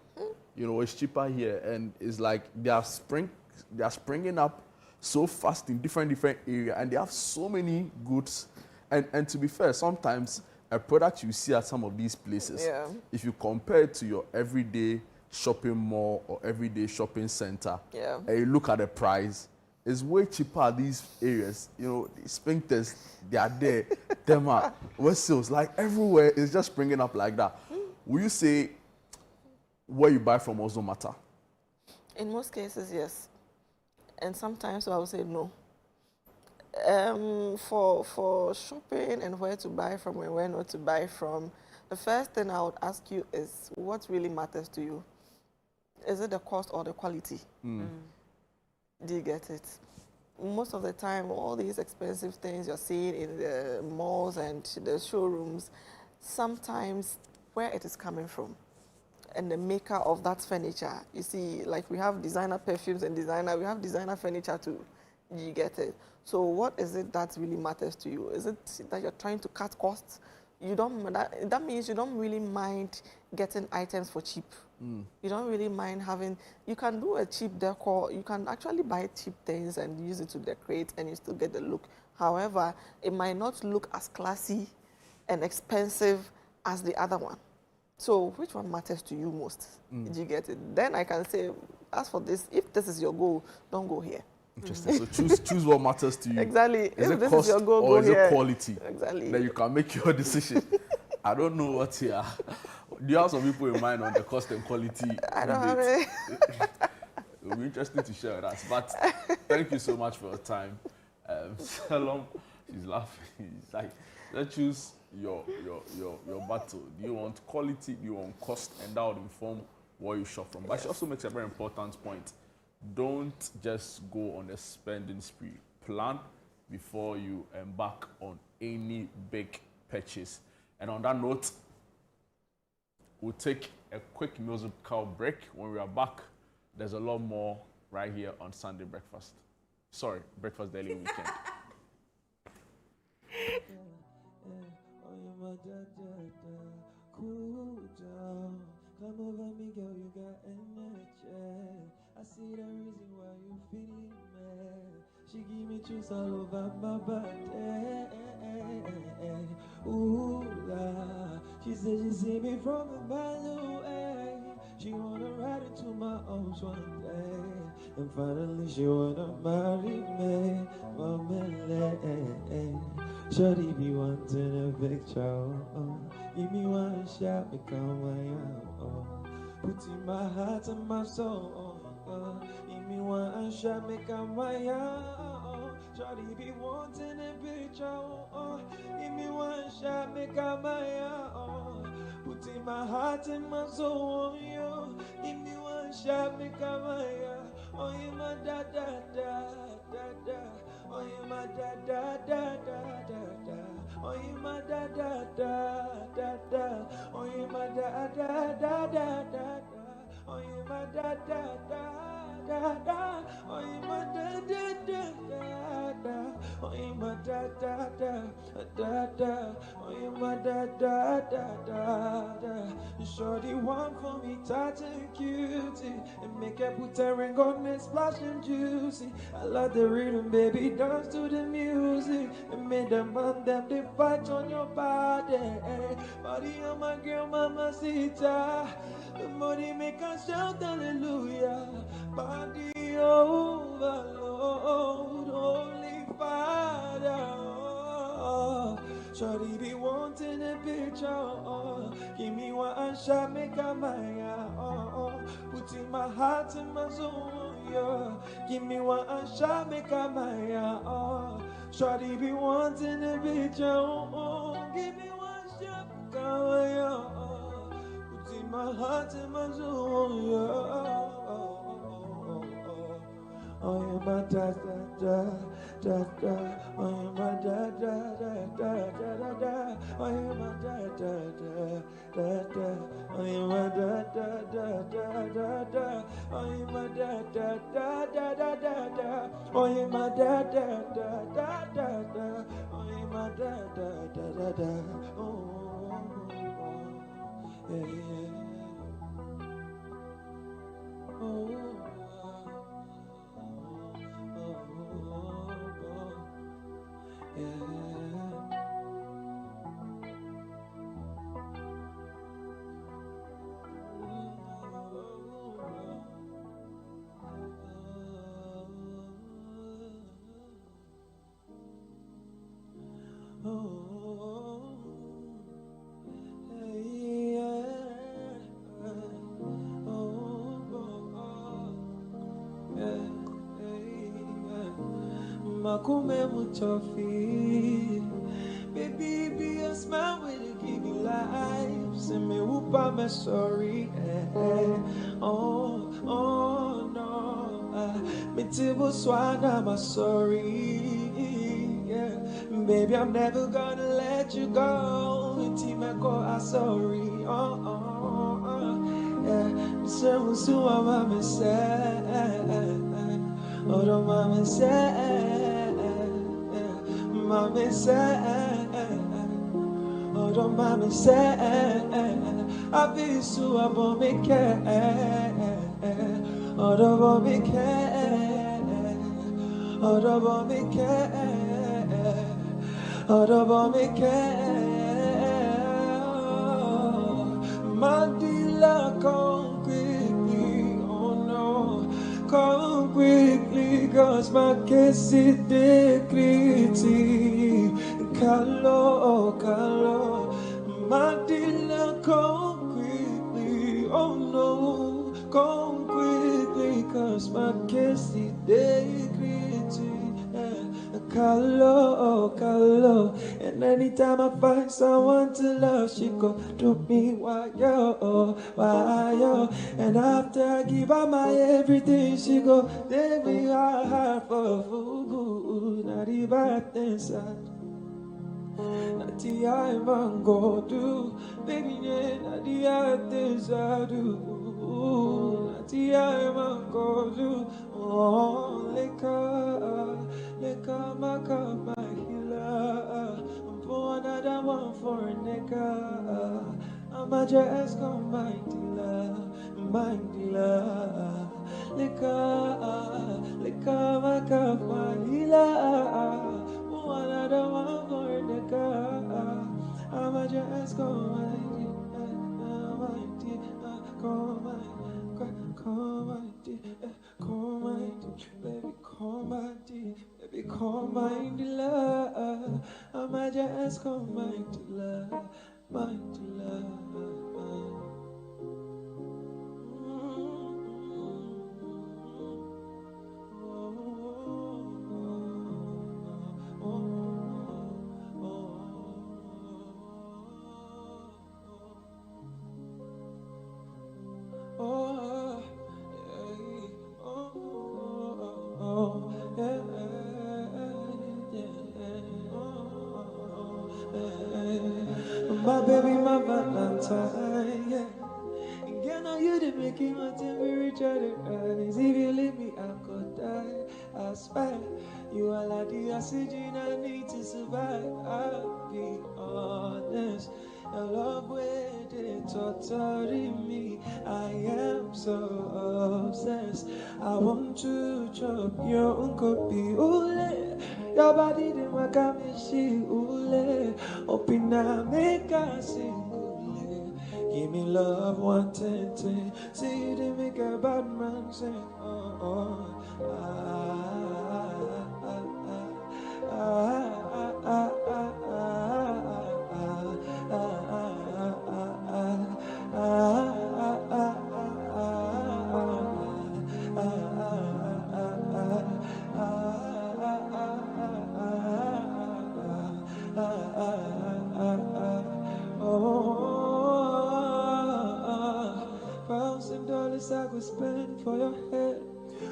It's cheaper here, and it's like they are springing up so fast in different areas, and they have so many goods. And to be fair, sometimes a product you see at some of these places, if you compare it to your everyday shopping mall or everyday shopping center, and you look at the price, it's way cheaper at these areas. The Sphincters, they are there. Them are West Sales, like everywhere is just springing up like that. Will you say where you buy from also matter? In most cases, yes. And sometimes I would say no. For shopping and where to buy from and where not to buy from, the first thing I would ask you is what really matters to you. Is it the cost or the quality? Do you get it? Most of the time, all these expensive things you're seeing in the malls and the showrooms, sometimes where it is coming from and the maker of that furniture. You see, like we have designer perfumes and we have designer furniture too. Do you get it? So what is it that really matters to you? Is it that you're trying to cut costs? That means you don't really mind getting items for cheap. You don't really mind you can do a cheap decor, you can actually buy cheap things and use it to decorate and you still get the look. However, it might not look as classy and expensive as the other one. So which one matters to you most? Did you get it? Then I can say, as for this, if this is your goal, don't go here. Interesting. So choose what matters to you. Exactly. Is if it this cost is your goal, or go is here. it quality? Exactly. Then you can make your decision. I don't know what here. Do you have some people in mind on the cost and quality? I don't have it. It will be interesting to share with us. But thank you so much for your time. Salom, she's laughing. It's like, let's choose your battle. Do you want quality? Do you want cost? And that would inform where you shop from. But she also makes a very important point. Don't just go on a spending spree. Plan before you embark on any big purchase. And on that note, we'll take a quick musical break. When we are back, there's a lot more right here on Sunday Breakfast. Sorry, Breakfast Daily Weekend. Come over me, girl, you got energy. I see the reason why you feeling mad. She give me juice all over my body. Ooh, la. She said she see me from a mile away. She wanna ride into my arms one day. And finally she wanna marry me, mama. Shorty be wanting a picture. Give me one shot, become my own. Putting my heart and my soul. Give me one shot, make a Maya. Shawty be wanting a picture. Give me one shot, make a Maya. Putting my heart and my soul on you. Give me one shot, make a Maya. Oh, you my da da da da da. Oh, you my da da da da da da. Oh, you my da da da da da. Oh, you my da da da da da. Oh, you my da da da da da. Oh, you my da da da da da. Oh, you my da da da da da. Oh, you my da da da da da. Shorty one for me, tight and cutie, and make her put her ring on and splash and juicy. I love the rhythm, baby, dance to the music, and make them man them they fight on your body. Body on my girl, mama sita. The body make us shout hallelujah. Body overload, holy Father. Shawty be wanting a picture. Give me one shot, make a Maya. Putting my heart in my soul. Yeah. Give me one shot, make a Maya. Shawty be wanting a picture. Give me one shot, make a Maya. Putting my heart in my soul. Yeah. Oh, yeah, my da da da da da. Oh, yeah, my da da da da da da da. Oh, yeah, my da da da da da. Oh, yeah, my da da da da da da. Oh, yeah, my da da da da da da da. Oh, yeah, my da da da da da da. Oh, yeah, my da da da da da. Oh, yeah, yeah. Oh. Makume muchofi, baby, be a smile when you give me life. Send me whoop, me sorry. Oh, oh no, me tibo swana, I'm sorry. Yeah, baby, I'm never gonna let you go. Intimeko, I'm sorry. Yeah, me say musu, I'm say. Oh, don't mama say. Mama say, oh, don't mama say, I be so about me care, oh, don't want me care, oh, don't want me care, oh, don't want me care, my dealer come quickly, oh no, come quickly, cause my case is decreasing. Kalo, kalo, my dealer, come quickly. Oh no, come quickly, cause my case is decreasing. Kalo, kalo, and anytime I find someone to love, she go to me, why yo, and after I give her my everything, she go, take me hard for food, not the bad things not the I man go do, baby, not the other things I do, not the I man go do, oh, Leka, my healer, I'm for another one for a nigga, I'm a just come my dealer, Leka, my healer, another one for a nigga, I'm a just come my dealer, come my dear, baby, come my dear, baby, come my dealer. I'm a just come my dealer, my dealer. My baby, my Valentine, yeah. And girl, now you the making my temperature rise. If you leave me, I'm gonna die. I swear, you are like the oxygen I need to survive. I'll be honest, your love with it totally me. I am so obsessed. I want to chop your unkopi ule. Your body the makamishi ule. Opina make us sing ule. Give me love 110. See you didn't make a bad man sing. $1,000 I could spend for your head.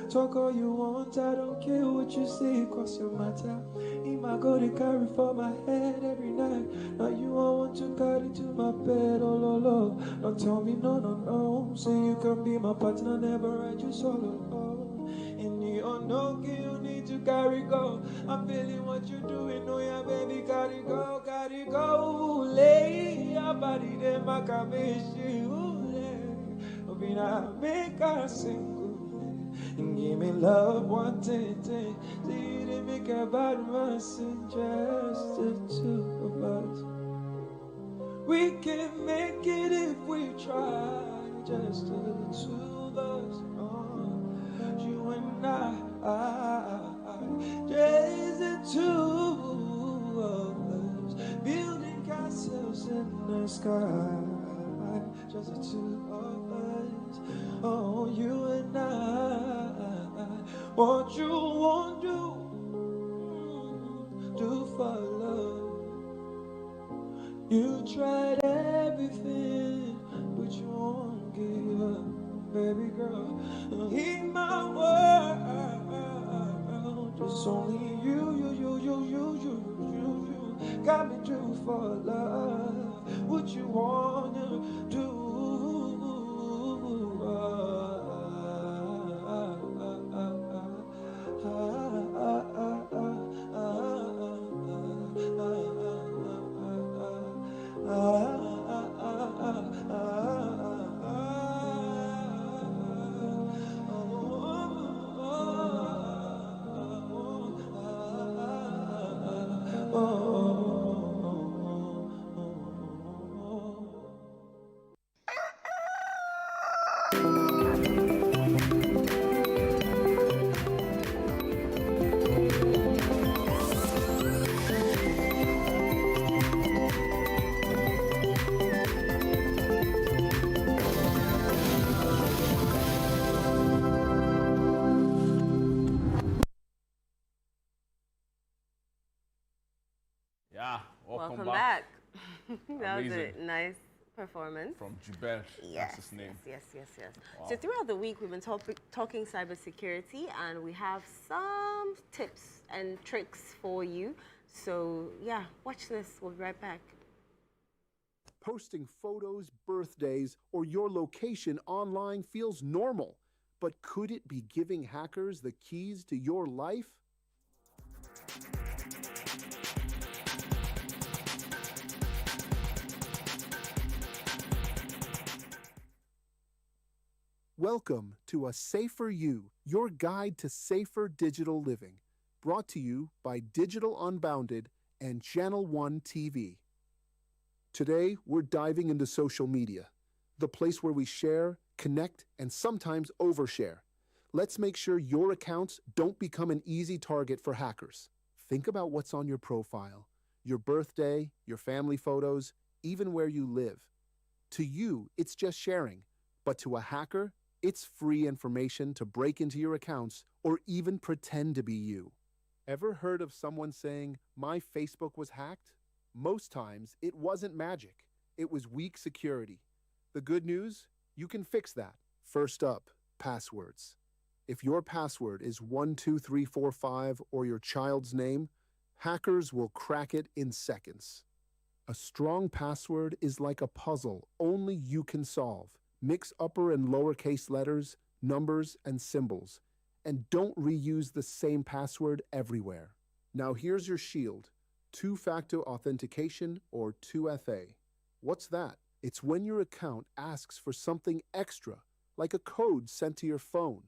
Talk all you want, I don't care what you say, cause your matter. In my go to carry for my head every night. Now you all want to carry to my bed, oh lo lo. Don't tell me no, no, no. Say you can be my partner, never ride you solo. Oh. In the unknown, you need to carry go. I'm feeling what you're doing, oh yeah, baby, carry go, carry go. Lay your body, then my kamishi, Obina, make us sing. And give me love 110. See you didn't make a bad man sing, just the two of us. We can make it if we try, just the two of us. You and I, just the two of us. Building castles in the sky, just the two of us. Oh, you and I. What you want to do for love. You tried everything, but you won't give up, baby girl. Hear my world, just only you got me do for love. What you wanna do? Yeah, welcome back. That was a nice performance. From Jubel, yes, that's his name. Yes. Wow. So throughout the week, we've been talking cybersecurity, and we have some tips and tricks for you. So yeah, watch this. We'll be right back. Posting photos, birthdays, or your location online feels normal. But could it be giving hackers the keys to your life? Welcome to A Safer You, your guide to safer digital living. Brought to you by Digital Unbounded and Channel One TV. Today, we're diving into social media, the place where we share, connect, and sometimes overshare. Let's make sure your accounts don't become an easy target for hackers. Think about what's on your profile, your birthday, your family photos, even where you live. To you, it's just sharing, but to a hacker, it's free information to break into your accounts or even pretend to be you. Ever heard of someone saying, "My Facebook was hacked"? Most times, it wasn't magic. It was weak security. The good news? You can fix that. First up, passwords. If your password is 12345 or your child's name, hackers will crack it in seconds. A strong password is like a puzzle only you can solve. Mix upper and lowercase letters, numbers, and symbols, and don't reuse the same password everywhere. Now here's your shield, two-factor authentication or 2FA. What's that? It's when your account asks for something extra, like a code sent to your phone.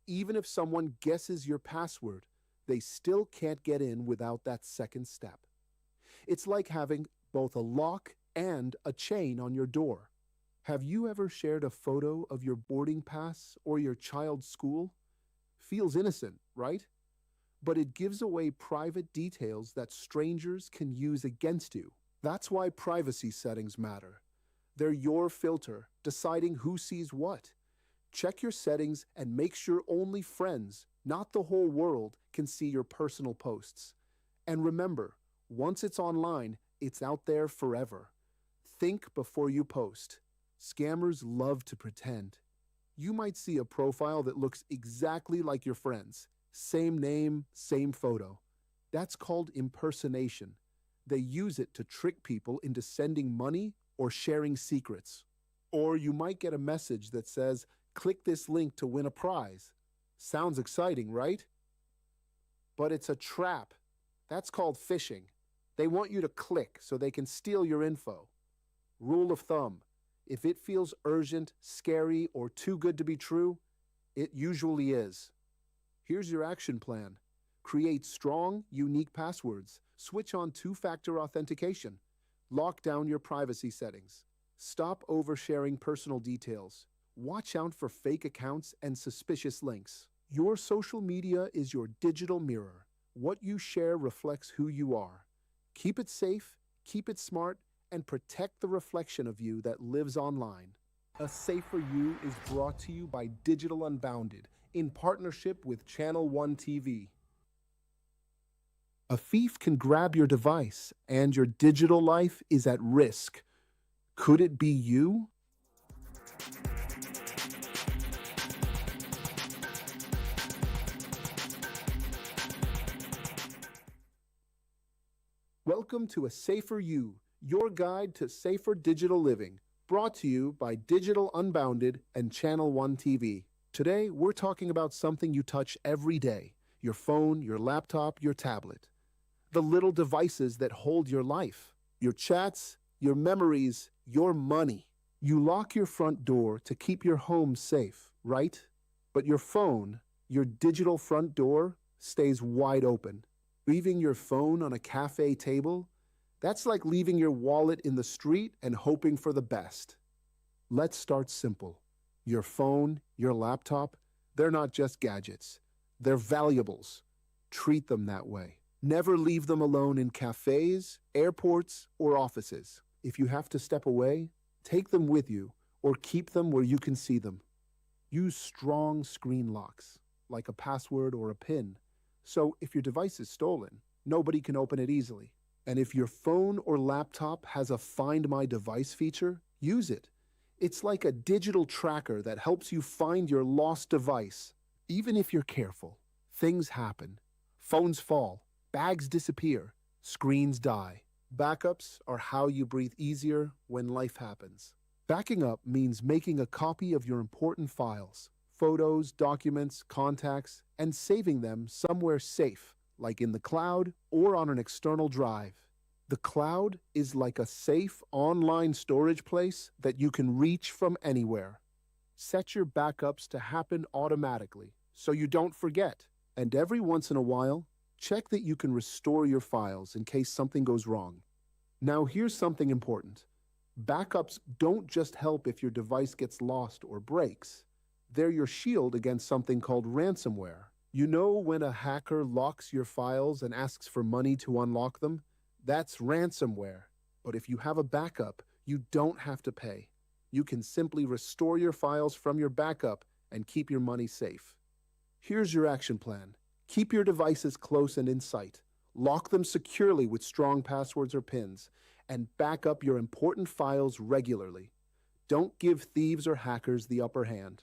Even if someone guesses your password, they still can't get in without that second step. It's like having both a lock and a chain on your door. Have you ever shared a photo of your boarding pass or your child's school? Feels innocent, right? But it gives away private details that strangers can use against you. That's why privacy settings matter. They're your filter, deciding who sees what. Check your settings and make sure only friends, not the whole world, can see your personal posts. And remember, once it's online, it's out there forever. Think before you post. Scammers love to pretend. You might see a profile that looks exactly like your friend's. Same name, same photo. That's called impersonation. They use it to trick people into sending money or sharing secrets. Or you might get a message that says, "Click this link to win a prize." Sounds exciting, right? But it's a trap. That's called phishing. They want you to click so they can steal your info. Rule of thumb: if it feels urgent, scary, or too good to be true, it usually is. Here's your action plan. Create strong, unique passwords. Switch on two-factor authentication. Lock down your privacy settings. Stop oversharing personal details. Watch out for fake accounts and suspicious links. Your social media is your digital mirror. What you share reflects who you are. Keep it safe, keep it smart, and protect the reflection of you that lives online. A Safer You is brought to you by Digital Unbounded in partnership with Channel One TV. A thief can grab your device and your digital life is at risk. Could it be you? Welcome to A Safer You, your guide to safer digital living, brought to you by Digital Unbounded and Channel One TV. Today, we're talking about something you touch every day: your phone, your laptop, your tablet. The little devices that hold your life, your chats, your memories, your money. You lock your front door to keep your home safe, right? But your phone, your digital front door, stays wide open. Leaving your phone on a cafe table, that's like leaving your wallet in the street and hoping for the best. Let's start simple. Your phone, your laptop, they're not just gadgets. They're valuables. Treat them that way. Never leave them alone in cafes, airports, or offices. If you have to step away, take them with you or keep them where you can see them. Use strong screen locks, like a password or a PIN. So if your device is stolen, nobody can open it easily. And if your phone or laptop has a Find My Device feature, use it. It's like a digital tracker that helps you find your lost device. Even if you're careful, things happen. Phones fall, bags disappear, screens die. Backups are how you breathe easier when life happens. Backing up means making a copy of your important files, photos, documents, contacts, and saving them somewhere safe, like in the cloud or on an external drive. The cloud is like a safe online storage place that you can reach from anywhere. Set your backups to happen automatically so you don't forget. And every once in a while, check that you can restore your files in case something goes wrong. Now here's something important. Backups don't just help if your device gets lost or breaks. They're your shield against something called ransomware. You know when a hacker locks your files and asks for money to unlock them? That's ransomware. But if you have a backup, you don't have to pay. You can simply restore your files from your backup and keep your money safe. Here's your action plan. Keep your devices close and in sight. Lock them securely with strong passwords or PINs, and back up your important files regularly. Don't give thieves or hackers the upper hand.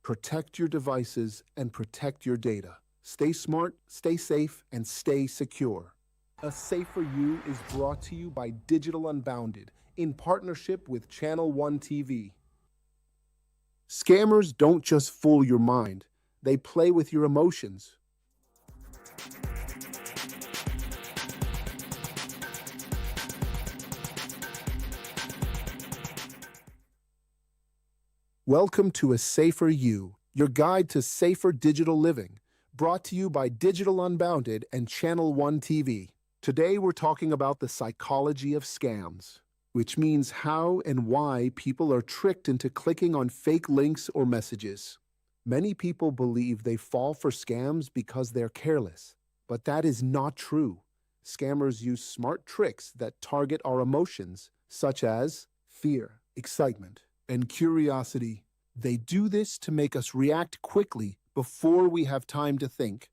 Protect your devices and protect your data. Stay smart, stay safe, and stay secure. A Safer You is brought to you by Digital Unbounded in partnership with Channel One TV. Scammers don't just fool your mind, they play with your emotions. Welcome to A Safer You, your guide to safer digital living, brought to you by Digital Unbounded and Channel One TV. Today we're talking about the psychology of scams, which means how and why people are tricked into clicking on fake links or messages. Many people believe they fall for scams because they're careless, but that is not true. Scammers use smart tricks that target our emotions, such as fear, excitement, and curiosity. They do this to make us react quickly before we have time to think.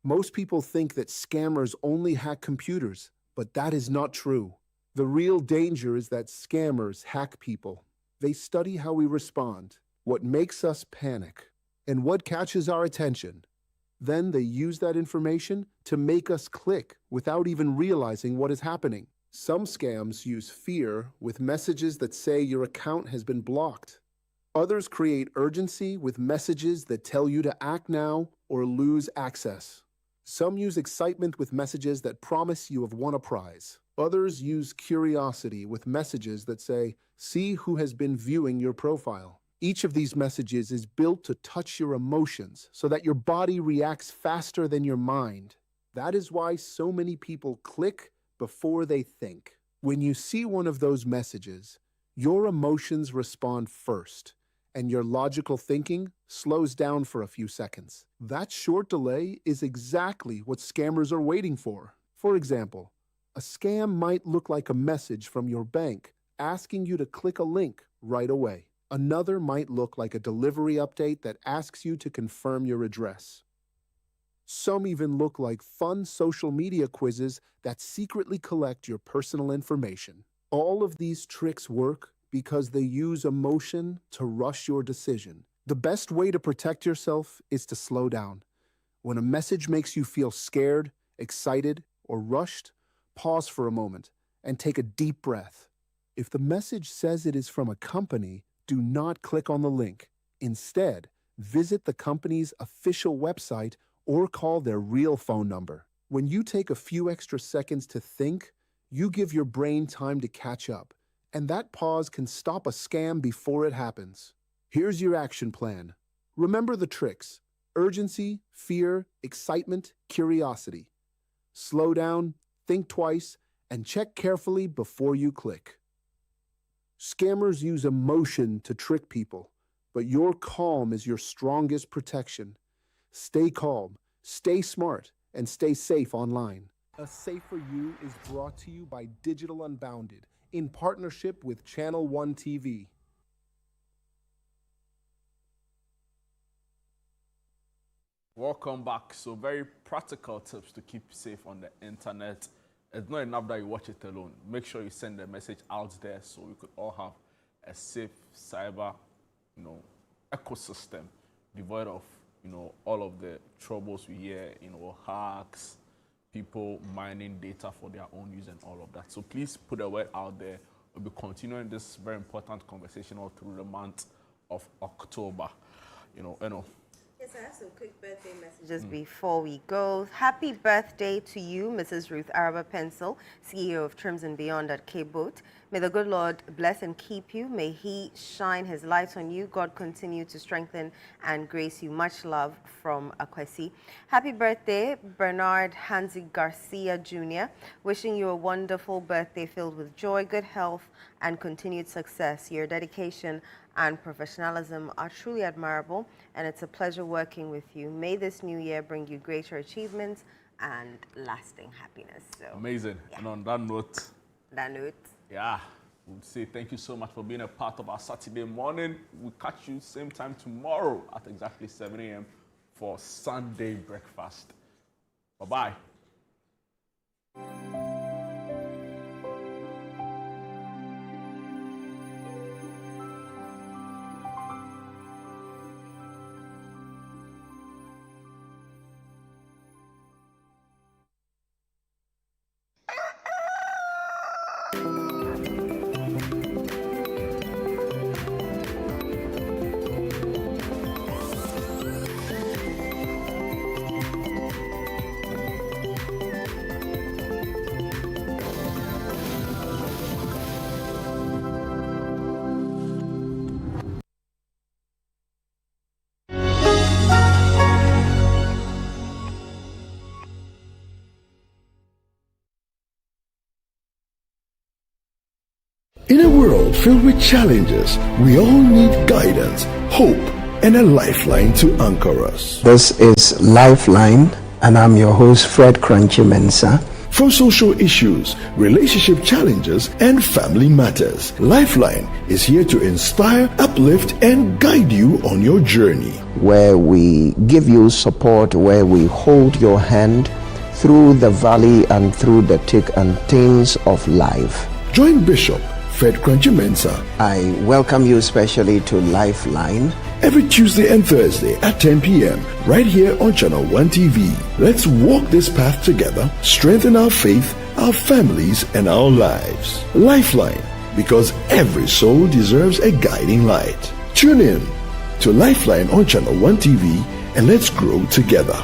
Most people think that scammers only hack computers, but that is not true. The real danger is that scammers hack people. They study how we respond, what makes us panic, and what catches our attention. Then they use that information to make us click without even realizing what is happening. Some scams use fear with messages that say your account has been blocked. Others create urgency with messages that tell you to act now or lose access. Some use excitement with messages that promise you have won a prize. Others use curiosity with messages that say, see who has been viewing your profile. Each of these messages is built to touch your emotions so that your body reacts faster than your mind. That is why so many people click before they think. When you see one of those messages, your emotions respond first, and your logical thinking slows down for a few seconds. That short delay is exactly what scammers are waiting for. For example, a scam might look like a message from your bank asking you to click a link right away. Another might look like a delivery update that asks you to confirm your address. Some even look like fun social media quizzes that secretly collect your personal information. All of these tricks work because they use emotion to rush your decision. The best way to protect yourself is to slow down. When a message makes you feel scared, excited, or rushed, pause for a moment and take a deep breath. If the message says it is from a company, do not click on the link. Instead, visit the company's official website or call their real phone number. When you take a few extra seconds to think, you give your brain time to catch up, and that pause can stop a scam before it happens. Here's your action plan. Remember the tricks: urgency, fear, excitement, curiosity. Slow down, think twice, and check carefully before you click. Scammers use emotion to trick people, but your calm is your strongest protection. Stay calm, stay smart, and stay safe online. A Safer You is brought to you by Digital Unbounded in partnership with Channel One TV. Welcome back. So very practical tips to keep safe on the internet. It's not enough that you watch it alone. Make sure you send the message out there so we could all have a safe cyber, ecosystem devoid of, all of the troubles we hear, hacks, people mining data for their own use and all of that. So please put the word out there. We'll be continuing this very important conversation all through the month of October. Yes, I have some quick birthday messages before we go. Happy birthday to you, Mrs. Ruth Araba Pencil, CEO of Trims and Beyond at Cape Boat. May the good Lord bless and keep you. May He shine His light on you. God continue to strengthen and grace you. Much love from Akwesi. Happy birthday, Bernard Hansi Garcia Jr. Wishing you a wonderful birthday filled with joy, good health, and continued success. Your dedication and professionalism are truly admirable, and it's a pleasure working with you. May this new year bring you greater achievements and lasting happiness. So, amazing. Yeah. And on that note, we'll say thank you so much for being a part of our Saturday morning. We'll catch you same time tomorrow at exactly 7 a.m. for Sunday breakfast. Bye-bye. In a world filled with challenges, we all need guidance, hope, and a lifeline to anchor us. This is Lifeline, and I'm your host, Fred Crunchy Mensah. From social issues, relationship challenges, and family matters, Lifeline is here to inspire, uplift, and guide you on your journey. Where we give you support, where we hold your hand through the valley and through the thick and thins of life. Join Bishop Fred Crunchy Mensah. I welcome you especially to Lifeline. Every Tuesday and Thursday at 10 p.m. right here on Channel 1 TV. Let's walk this path together, strengthen our faith, our families, and our lives. Lifeline, because every soul deserves a guiding light. Tune in to Lifeline on Channel 1 TV and let's grow together.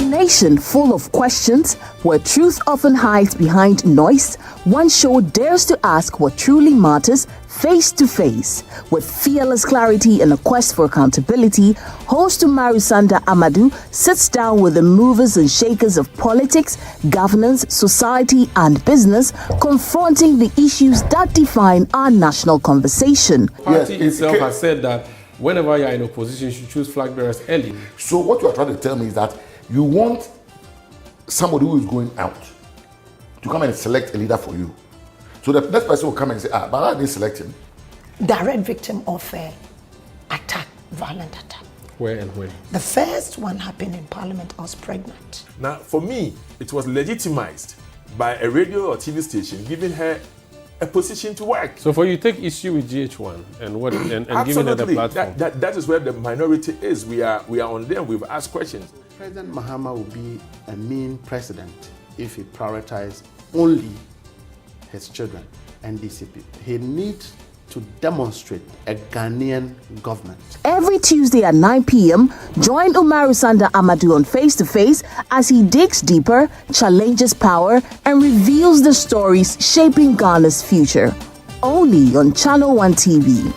Nation full of questions, where truth often hides behind noise, one show dares to ask what truly matters face to face. With fearless clarity and a quest for accountability, host Umaru Sanda Amadou sits down with the movers and shakers of politics, governance, society, and business, confronting the issues that define our national conversation. The party itself has said that whenever you're in opposition, you should choose flag bearers early. So what you are trying to tell me is that you want somebody who is going out to come and select a leader for you. So the next person will come and say, but I didn't select him. Direct victim of attack, violent attack. Where and when? The first one happened in Parliament. I was pregnant. Now, for me, it was legitimized by a radio or TV station giving her a position to work. So for you, take issue with GH1 and giving her the platform. That is where the minority is. We are on them. We've asked questions. President Mahama would be a mean president if he prioritized only his children and DCP. He needs to demonstrate a Ghanaian government. Every Tuesday at 9 p.m., join Umaru Sanda Amadou on Face to Face as he digs deeper, challenges power, and reveals the stories shaping Ghana's future. Only on Channel 1 TV.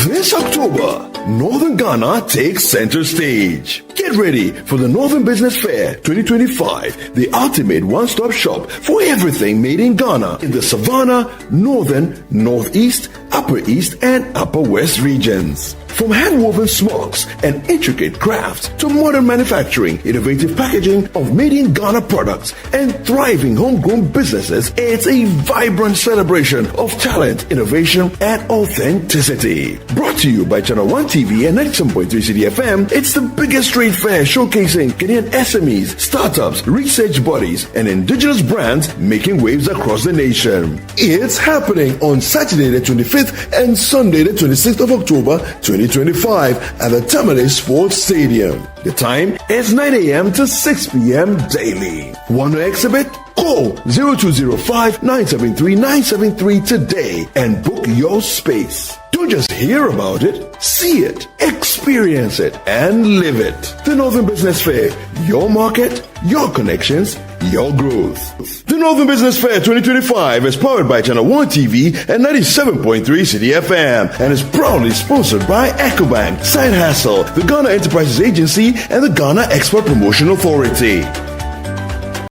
This October, Northern Ghana takes center stage. Get ready for the Northern Business Fair 2025, the ultimate one-stop shop for everything made in Ghana in the Savannah, Northern, Northeast, Upper East, and Upper West regions. From hand-woven smocks and intricate crafts to modern manufacturing, innovative packaging of made-in-Ghana products, and thriving homegrown businesses, it's a vibrant celebration of talent, innovation, and authenticity. Brought to you by Channel 1 TV and 97.3 CDFM, it's the biggest trade fair showcasing Ghanaian SMEs, startups, research bodies, and indigenous brands making waves across the nation. It's happening on Saturday the 25th and Sunday the 26th of October 2025 at the Tamale Sports Stadium. The time is 9 a.m. to 6 p.m. daily. Want to exhibit? Call 0205-973-973 today and book your space. Don't just hear about it, see it, experience it, and live it. The Northern Business Fair, your market, your connections, your growth. The Northern Business Fair 2025 is powered by Channel 1 TV and 97.3 City FM and is proudly sponsored by EcoBank, Side Hustle, the Ghana Enterprises Agency, and the Ghana Export Promotion Authority.